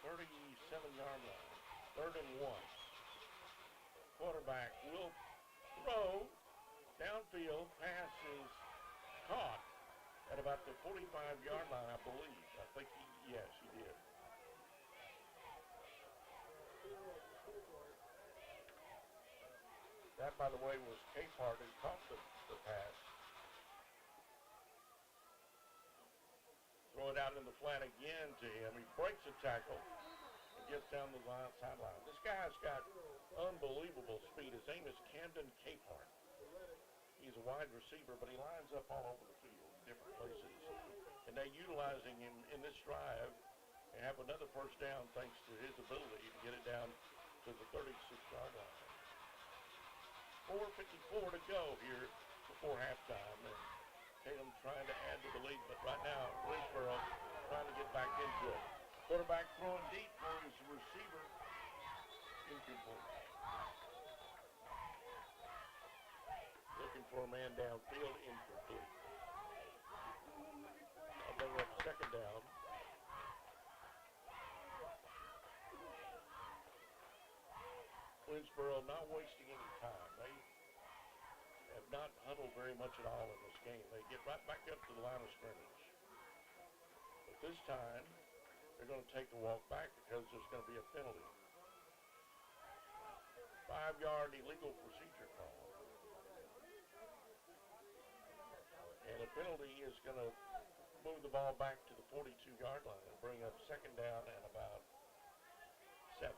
37-yard line. 3rd and 1. Quarterback will throw downfield. Pass is caught at about the 45-yard line, I believe. I think yes, he did. That, by the way, was Capehart who caught the pass. Throw it out in the flat again to him. He breaks a tackle and gets down the sideline. This guy's got unbelievable speed. His name is Camden Capehart. He's a wide receiver, but he lines up all over the field in different places. And they're utilizing him in this drive and have another first down thanks to his ability to get it down to the 36-yard line. 4:54 to go here before halftime. And Tatum trying to add to the lead, but right now Winnsboro trying to get back into it. Quarterback throwing deep for his receiver. Incomplete. Looking for a man downfield. Incomplete. I'll bring up second down. Winnsboro not wasting any time. They have not huddled very much at all in this game. They get right back up to the line of scrimmage. But this time, they're going to take the walk back because there's going to be a penalty. 5-yard illegal procedure call. And a penalty is going to move the ball back to the 42-yard line and bring up second down and about 7.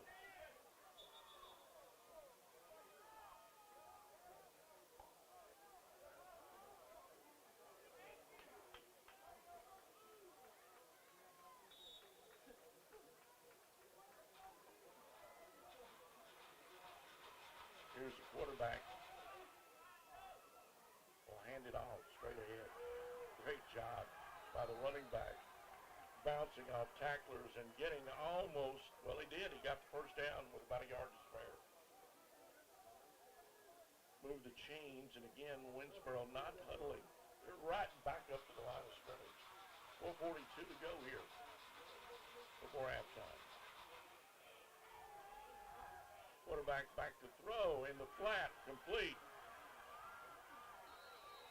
Here's the quarterback. Will hand it off straight ahead. Great job by the running back. Bouncing off tacklers and getting almost, well, he did. He got the first down with about a yard to spare. Move the chains, and again, Winnsboro not huddling. They're right back up to the line of scrimmage. 4:42 to go here before halftime. Quarterback back to throw in the flat, complete.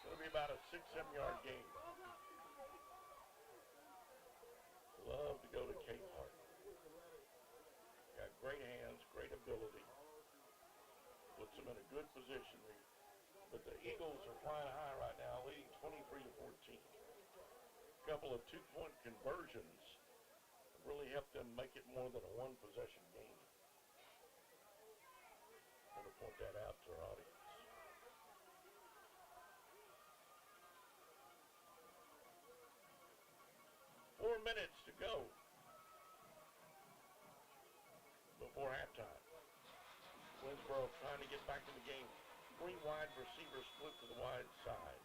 It'll be about a 6-7-yard gain. Love to go to Kate Hart. Got great hands, great ability. Puts them in a good position. But the Eagles are flying high right now, leading 23-14. A couple of 2-point conversions really helped them make it more than a one-possession game. I'm going to point that out to our audience. 4 minutes to go before halftime. Winnsboro trying to get back in the game. 3 wide receivers split to the wide side.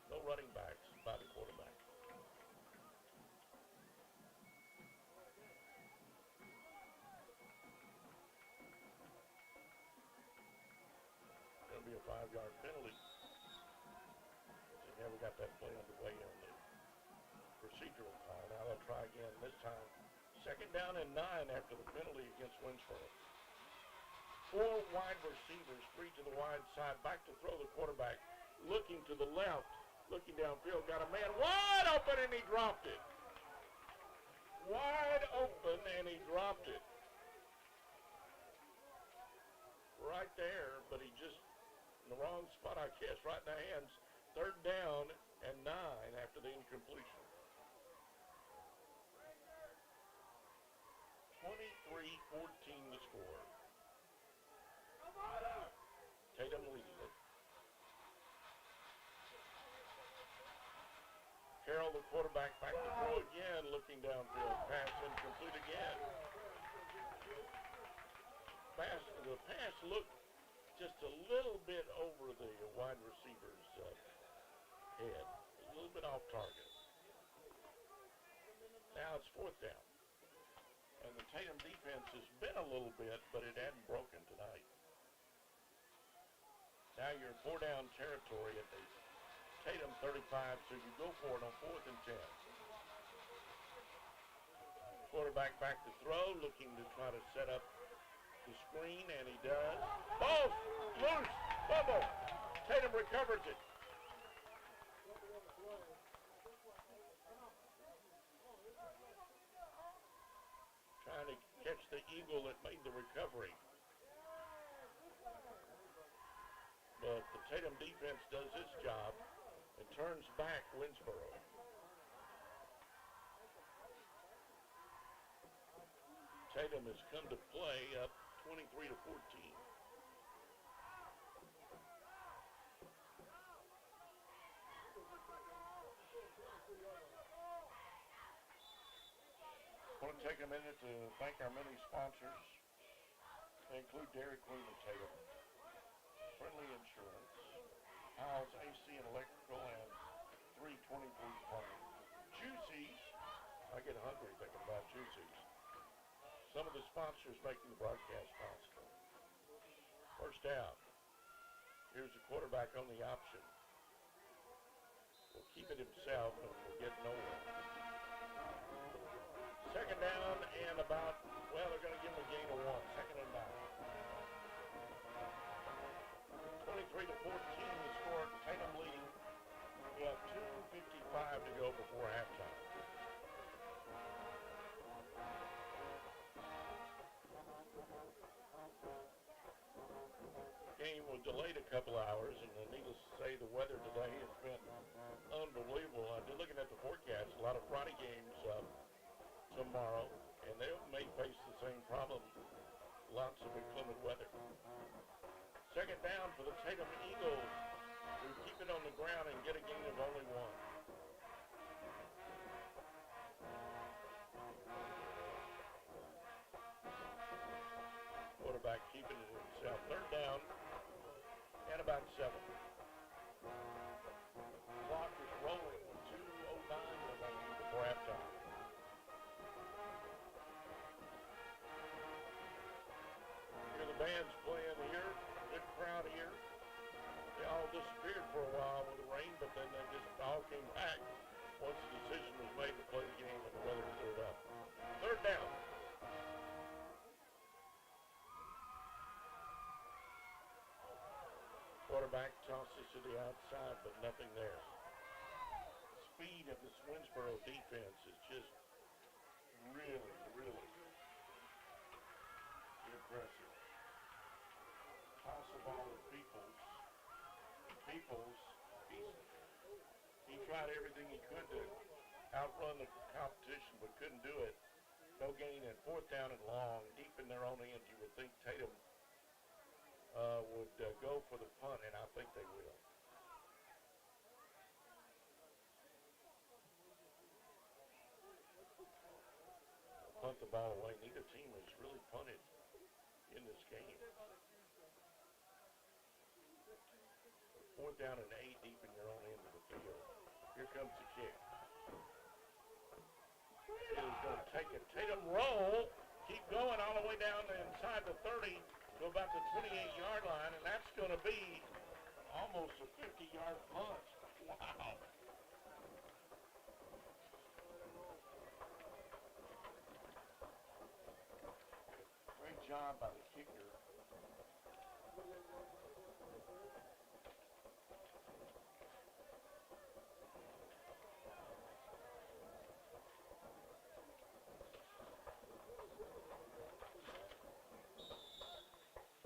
No running backs by the quarterback. Going to be a 5-yard penalty. They never got that play underway on the procedural call. Now they'll try again this time. Second down and 9 after the penalty against Winnsboro. 4 wide receivers, 3 to the wide side. Back to throw the quarterback. Looking to the left. Looking downfield. Got a man wide open and he dropped it. Wide open and he dropped it. Right there, but he just in the wrong spot, I guess. Right in the hands. Third down and 9 after the incompletion. 23-14 the score. Tatum leading it. Carroll, the quarterback, back to throw again, looking downfield. Pass incomplete again. The pass looked just a little bit over the wide receiver's head. A little bit off target. Now it's 4th down. And the Tatum defense has been a little bit, but it hadn't broken tonight. Now you're in 4-down territory at the Tatum 35, so you go for it on 4th and 10. Quarterback back to throw, looking to try to set up the screen, and he does. Ball loose, bubble. Tatum recovers it. Trying to catch the eagle that made the recovery. But the Tatum defense does its job and turns back Winnsboro. Tatum has come to play up 23-14. I want to take a minute to thank our many sponsors. They include Dairy Queen and Tatum, Friendly Insurance, House AC and Electrical, and 323 Plumbing. Juicy's, I get hungry thinking about Juicy's. some of the sponsors making the broadcast possible. First down. Here's the quarterback on the option. Will keep it himself and will get nowhere. Second down and about, well, they're going to give him a gain of 1. Second and 9. 23-14 the score. Tatum leading. We have 2:55 to go before halftime. Game was delayed a couple hours, and needless to say, the weather today has been unbelievable. I'm just looking at the forecast. A lot of Friday games tomorrow, and they may face the same problem. Lots of inclement weather. Second down for the Tatum Eagles, who keep it on the ground and get a gain of only 1. Quarterback keeping it himself. Third down and about 7. Clock is rolling with 2:09 remaining before halftime. Hear the band's playing here. Good crowd here. They all disappeared for a while with the rain, but then they just all came back once the decision was made to play the game and the weather cleared up. Third down. Quarterback tosses to the outside, but nothing there. Speed of this Winnsboro defense is just really, really impressive. Toss the ball to Peoples. Peoples, he tried everything he could to outrun the competition, but couldn't do it. No gain at fourth down and long, deep in their own end. You would think Tatum would go for the punt, and I think they will. Punt the ball away. Neither team has really punted in this game. Fourth down and 8 deep in your own end of the field. Here comes the kick. It is going to take a Tatum roll. Keep going all the way down inside the 30 to about the 28-yard line, and that's going to be almost a 50-yard punt. Wow. Great job by the kicker.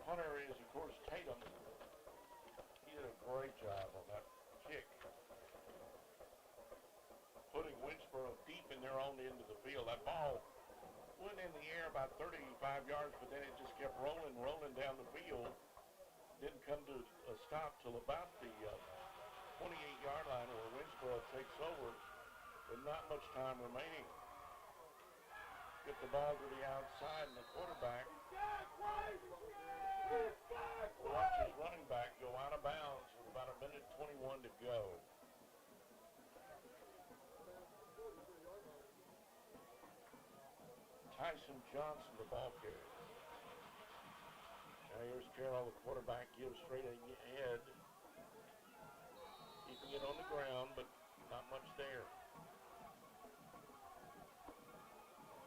Punter is, of course, Tatum. He did a great job on that kick, putting Winnsboro deep in their own end of the field. That ball went in the air about 35 yards, but then it just kept rolling down the field. Didn't come to a stop till about the 28-yard line, where Winnsboro takes over with not much time remaining. Get the ball to the outside, and the quarterback watch his running back go out of bounds with about 1:21 to go. Tyson Johnson, the ball carrier. Now here's Carroll, the quarterback, gives straight ahead. Keeping it on the ground, but not much there.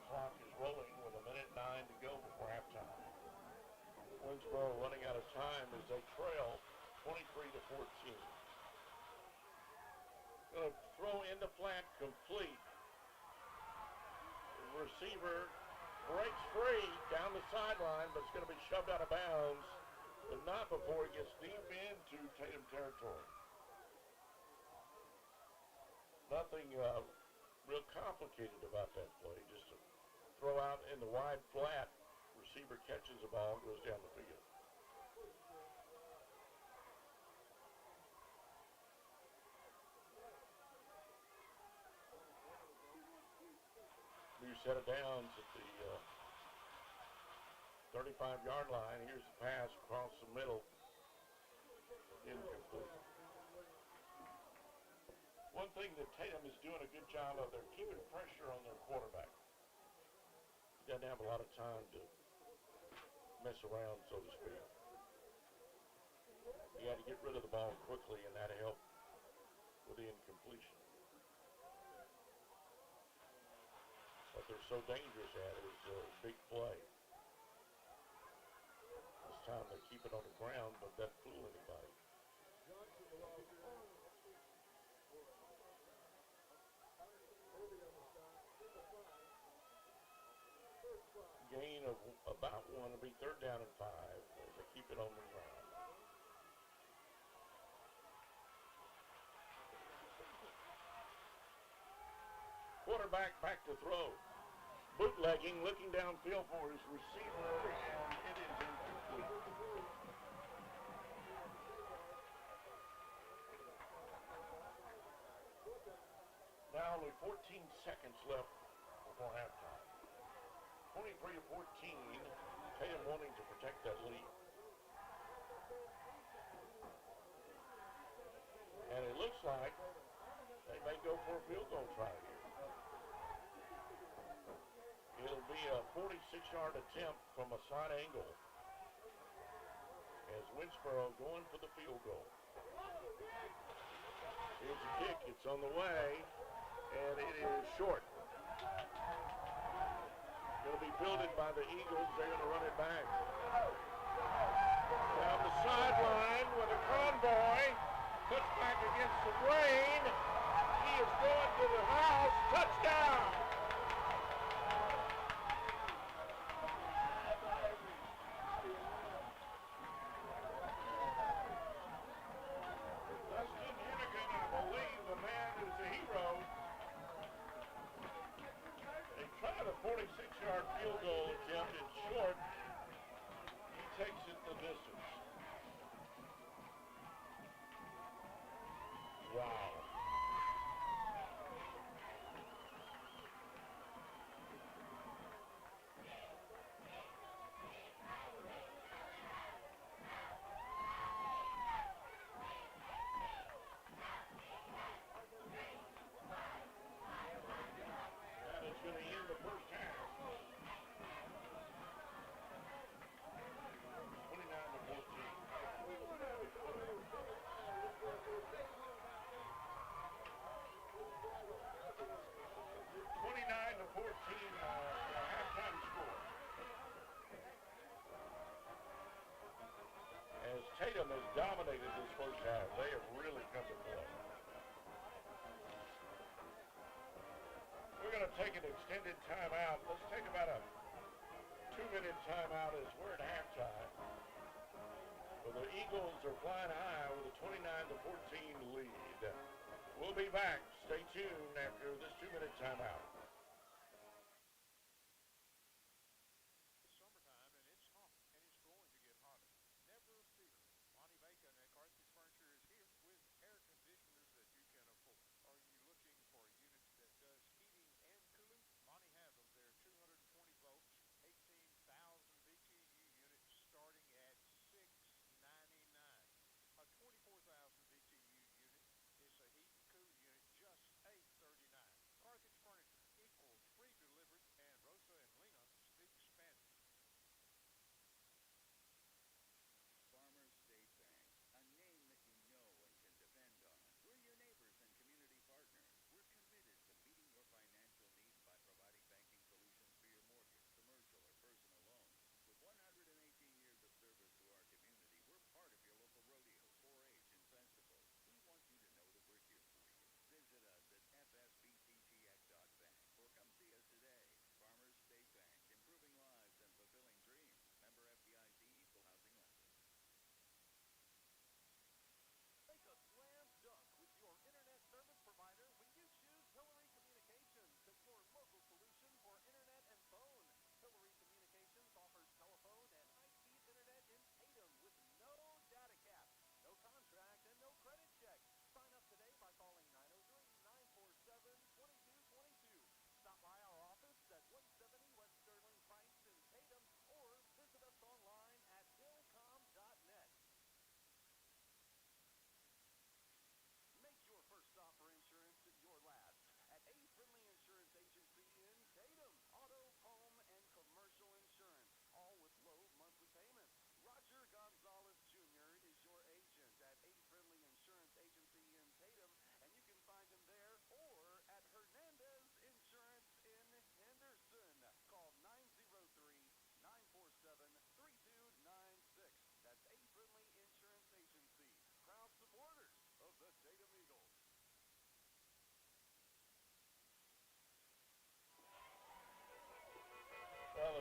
Clock is rolling with 1:09 to go before halftime. Winnsboro running out of time as they trail 23-14. Going to throw in the flat, complete. The receiver breaks free down the sideline, but it's going to be shoved out of bounds, but not before it gets deep into Tatum territory. Nothing real complicated about that play, just a throw out in the wide flat. Receiver catches the ball, goes down the field. New set of downs at the 35-yard line. Here's the pass across the middle. Incomplete. One thing that Tatum is doing a good job of, they're keeping pressure on their quarterback. He doesn't have a lot of time to mess around, so to speak. He had to get rid of the ball quickly, and that helped with the incompletion. What they're so dangerous at is big play. This time they keep it on the ground, but doesn't fool anybody. Gain of about one will be third down and 5 as they keep it on the ground. Quarterback back to throw. Bootlegging, looking downfield for his receiver, and it is incomplete. Now only 14 seconds left before halftime. 23 to 14. Tatum wanting to protect that lead. And it looks like they may go for a field goal try here. It'll be a 46-yard attempt from a side angle as Winnsboro going for the field goal. Here's the kick. It's on the way, and it is short. Going to be fielded by the Eagles. They're going to run it back. Down the sideline with a convoy. Cuts back against the grain. He is going to the house. Touchdown! Field goal attempt is short. He takes it the distance. Wow. That is going to end the first half. 29-14, halftime score. As Tatum has dominated this first half, they have really come to play. We're going to take an extended timeout. Let's take about a 2-minute timeout as we're at halftime. Well, the Eagles are flying high with a 29-14 lead. We'll be back. Stay tuned after this 2-minute timeout. It's summertime and it's hot and it's going to get hotter. Never fear. Monty Bacon at Carthage Furniture is here with air conditioners that you can afford. Are you looking for a unit that does heating and cooling? Monty has them. They're 220 volts, 18,000 BTU units starting at $699. A 24,000 BTU unit is a heat and cool unit, just $839. Carthage Furniture,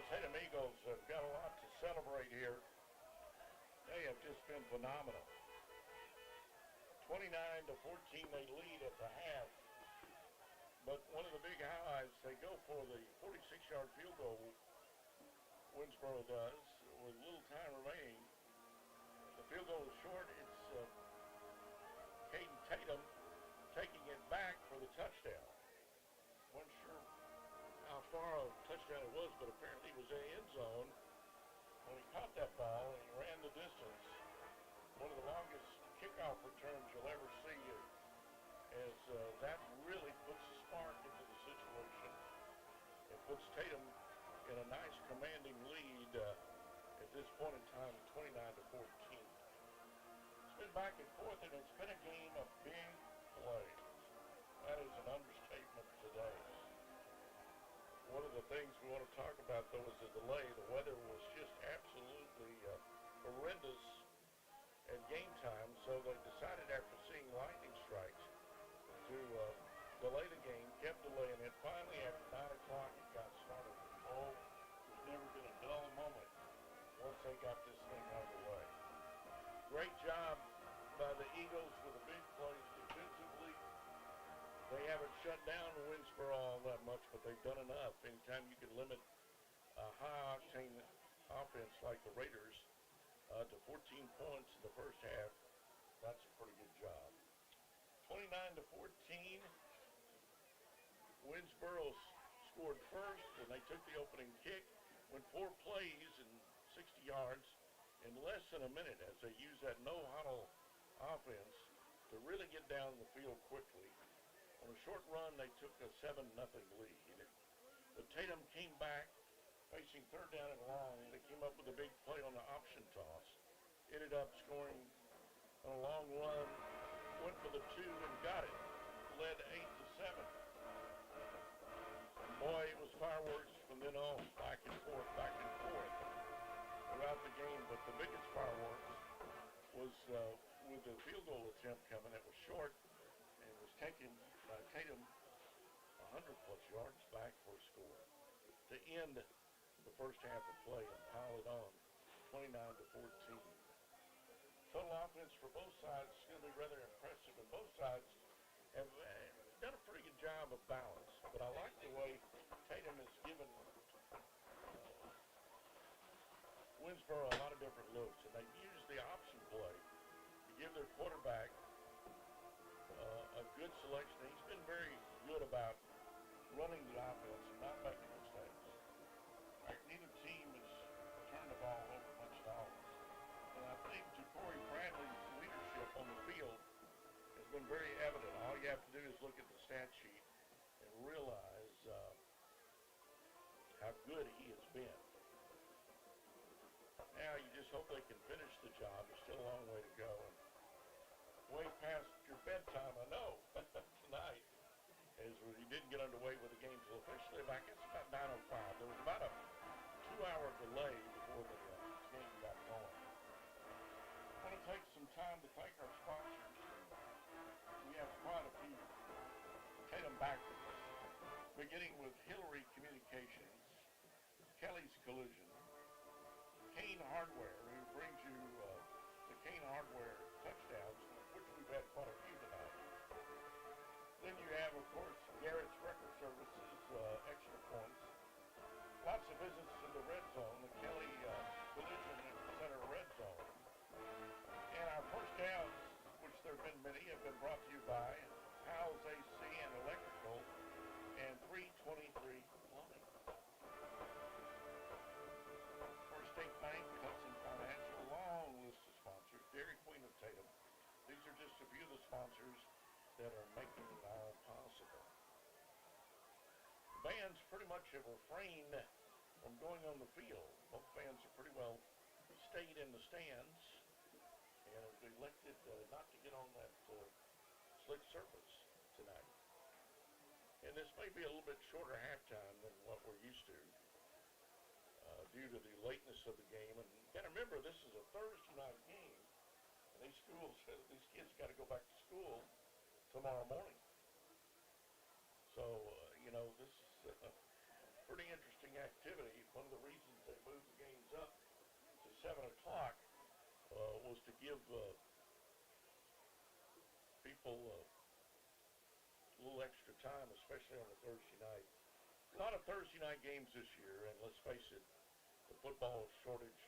Tatum Eagles have got a lot to celebrate here. They have just been phenomenal. 29 to 14 they lead at the half. But one of the big highlights, they go for the 46-yard field goal, Winnsboro does, with little time remaining. The field goal is short. It's Caden Tatum taking it back for the touchdown. Wasn't sure how far a touchdown it was, but apparently it was in the end zone when he caught that ball and he ran the distance. One of the longest kickoff returns you'll ever see, as that really puts a spark into the situation. It puts Tatum in a nice commanding lead at this point in time, 29 to 14. It's been back and forth, and it's been a game of big plays. That is an understatement today. One of the things we want to talk about, though, is the delay. The weather was just absolutely horrendous at game time, so they decided after seeing lightning strikes to delay the game, kept delaying it. Finally, at 9 o'clock, it got started. Oh, there's never been a dull moment once they got this thing underway. Great job by the Eagles with the big plays defensively. They haven't shut down Winnsboro all that much, but they've done enough. Anytime you can limit a high-octane offense like the Raiders to 14 points in the first half, that's a pretty good job. 29 to 14. Winnsboro scored first, and they took the opening kick, went 4 plays and 60 yards in less than a minute as they used that no-huddle offense to really get down the field quickly. On a short run, they took a 7-0 lead. But Tatum came back, facing third down and long. They came up with a big play on the option toss. Ended up scoring on a long run, went for the 2 and got it. Led 8-7. And boy, it was fireworks from then on, back and forth throughout the game. But the biggest fireworks was with the field goal attempt coming. It was short and was taken by Tatum 100-plus yards back for a score to end the first half of play and pile it on 29 to 14. Total offense for both sides is going to be rather impressive, and both sides have done a pretty good job of balance. But I like the way Tatum has given Winnsboro a lot of different looks, and they've used the option play to give their quarterback a good selection. He's been very good about running the offense and not making mistakes. Neither team has turned the ball over much at all. And I think Corey Bradley's leadership on the field has been very evident. All you have to do is look at the stat sheet and realize how good he has been. Now you just hope they can finish the job. There's still a long way to go. And way past your bedtime, I know, tonight, as we didn't get underway with the game until officially, I guess about 9:05. There was about a 2-hour delay before the game got going. I want to take some time to thank our sponsors. We have quite a few. Tatum backers, beginning with Hillary Communications, Kelly's Collision, Kane Hardware, who brings you the Kane Hardware touchdowns, which we've had quite a few tonight. Then you have, of course, Garrett's Record Services, Extra Points. Lots of visits in the red zone, the Kelly Collision Center red zone. And our first downs, which there have been many, have been brought to you by Powell's AC and Electrical and 323 Plumbing. First State Bank, Hudson Financial, long list of sponsors. Dairy Queen of Tatum. These are just a few of the sponsors that are making it all possible. The bands pretty much have refrained from going on the field. Both bands have pretty well stayed in the stands and have elected not to get on that slick surface tonight. And this may be a little bit shorter halftime than what we're used to due to the lateness of the game. And you got to remember, this is a Thursday night game, and these kids got to go back to school tomorrow morning. So, this is pretty interesting activity. One of the reasons 7 o'clock was to give people a little extra time, especially on a Thursday night. A lot of Thursday night games this year, and let's face it, the football shortage,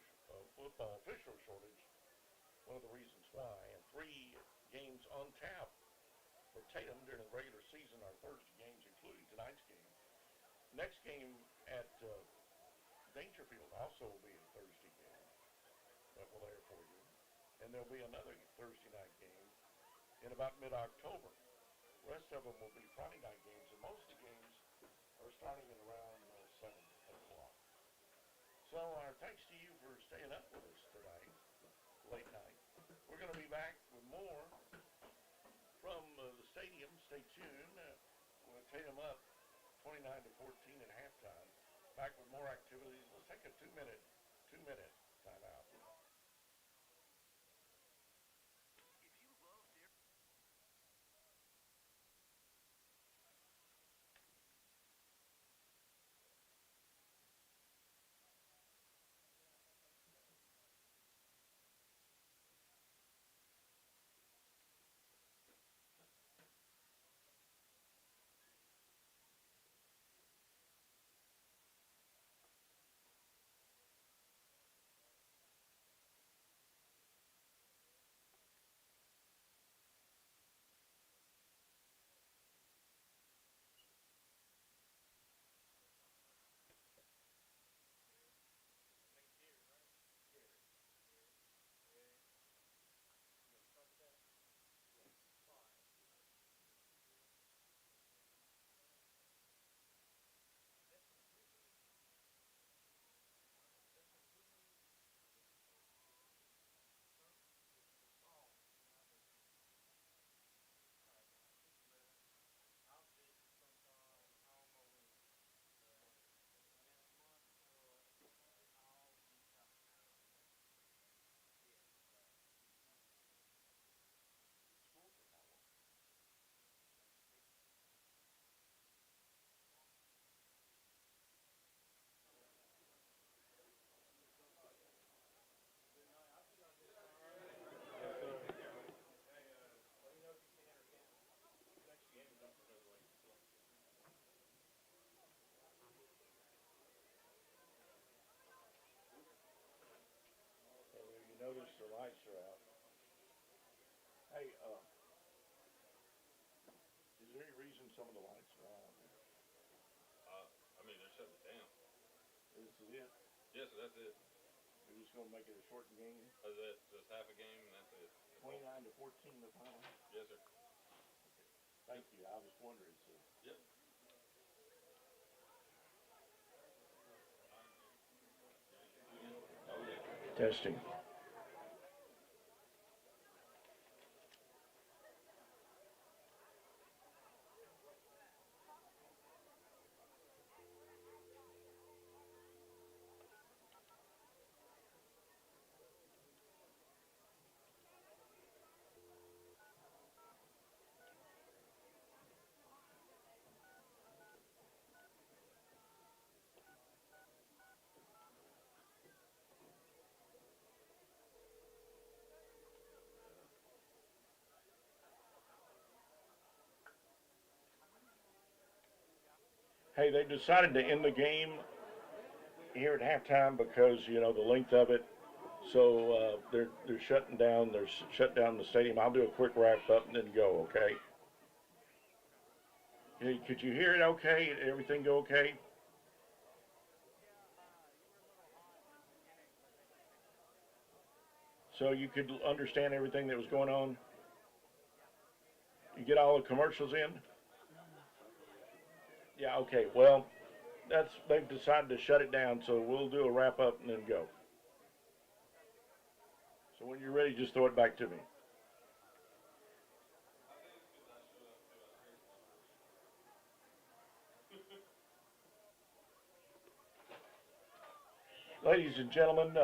football official shortage, one of the reasons why. And 3 games on tap for Tatum during the regular season are Thursday games, including tonight's game. Next game at Dangerfield also will be a Thursday game that will air for you. And there'll be another Thursday night game in about mid-October. The rest of them will be Friday night games, and most of the games are starting at around 7 o'clock. So our thanks to you for staying up with us tonight, late night. We're going to be back with more from the stadium. Stay tuned. We're going to take them up 29 to 14 at halftime. Back with more activities. Let's take a 2-minute timeout. You notice the lights are out. Hey, is there any reason some of the lights are out? I mean, they're shutting it down. This is it. Yes, that's it. We're just going to make it a shortened game. That's it. Just half a game, and that's it. 29 to 14 the final. Yes, sir. Thank you. I was wondering. So. Yep. Testing. Hey, they decided to end the game here at halftime because the length of it. So they're shutting down. They're shut down the stadium. I'll do a quick wrap up and then go. Okay. Hey, could you hear it? Okay. Everything go okay? So you could understand everything that was going on. You get all the commercials in. Yeah. Okay. Well, they've decided to shut it down. So we'll do a wrap up and then go. So when you're ready, just throw it back to me. Ladies and gentlemen,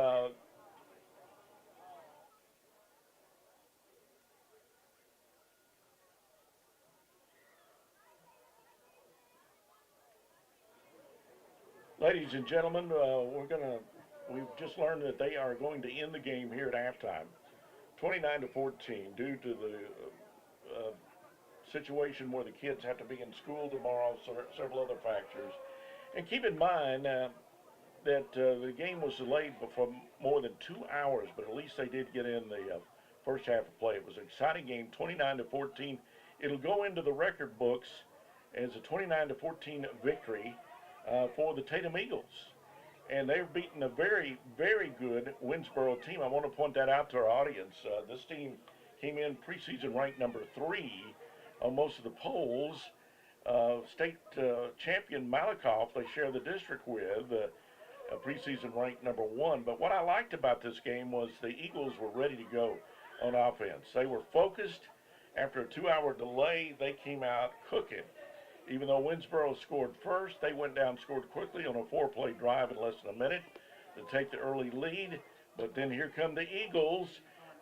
we're going to we've just learned that they are going to end the game here at halftime, 29-14, due to the situation where the kids have to be in school tomorrow, several other factors. And keep in mind that the game was delayed for more than 2 hours, but at least they did get in the first half of play. It was an exciting game, 29-14. It'll go into the record books as a 29-14 victory for the Tatum Eagles. And they're beating a very, very good Winnsboro team. I want to point that out to our audience. This team came in preseason ranked number 3 on most of the polls. State champion Malakoff, they share the district with, preseason ranked number 1. But what I liked about this game was the Eagles were ready to go on offense. They were focused. After a 2-hour delay, they came out cooking. Even though Winnsboro scored first, they went down, scored quickly on a 4-play drive in less than a minute to take the early lead. But then here come the Eagles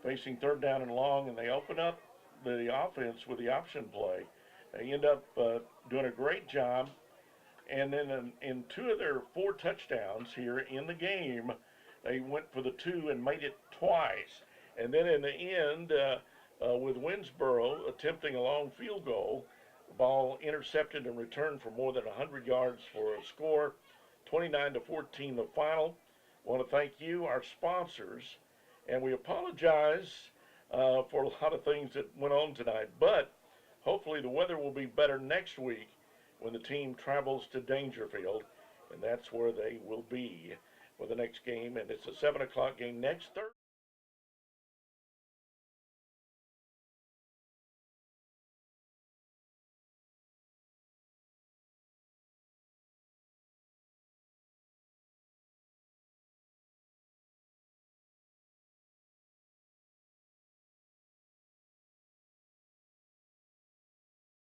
facing third down and long, and they open up the offense with the option play. They end up doing a great job. And then in 2 of their 4 touchdowns here in the game, they went for the 2 and made it twice. And then in the end, with Winnsboro attempting a long field goal, the ball intercepted and returned for more than 100 yards for a score, 29-14 the final. I want to thank you, our sponsors, and we apologize for a lot of things that went on tonight, but hopefully the weather will be better next week when the team travels to Dangerfield, and that's where they will be for the next game, and it's a 7 o'clock game next Thursday.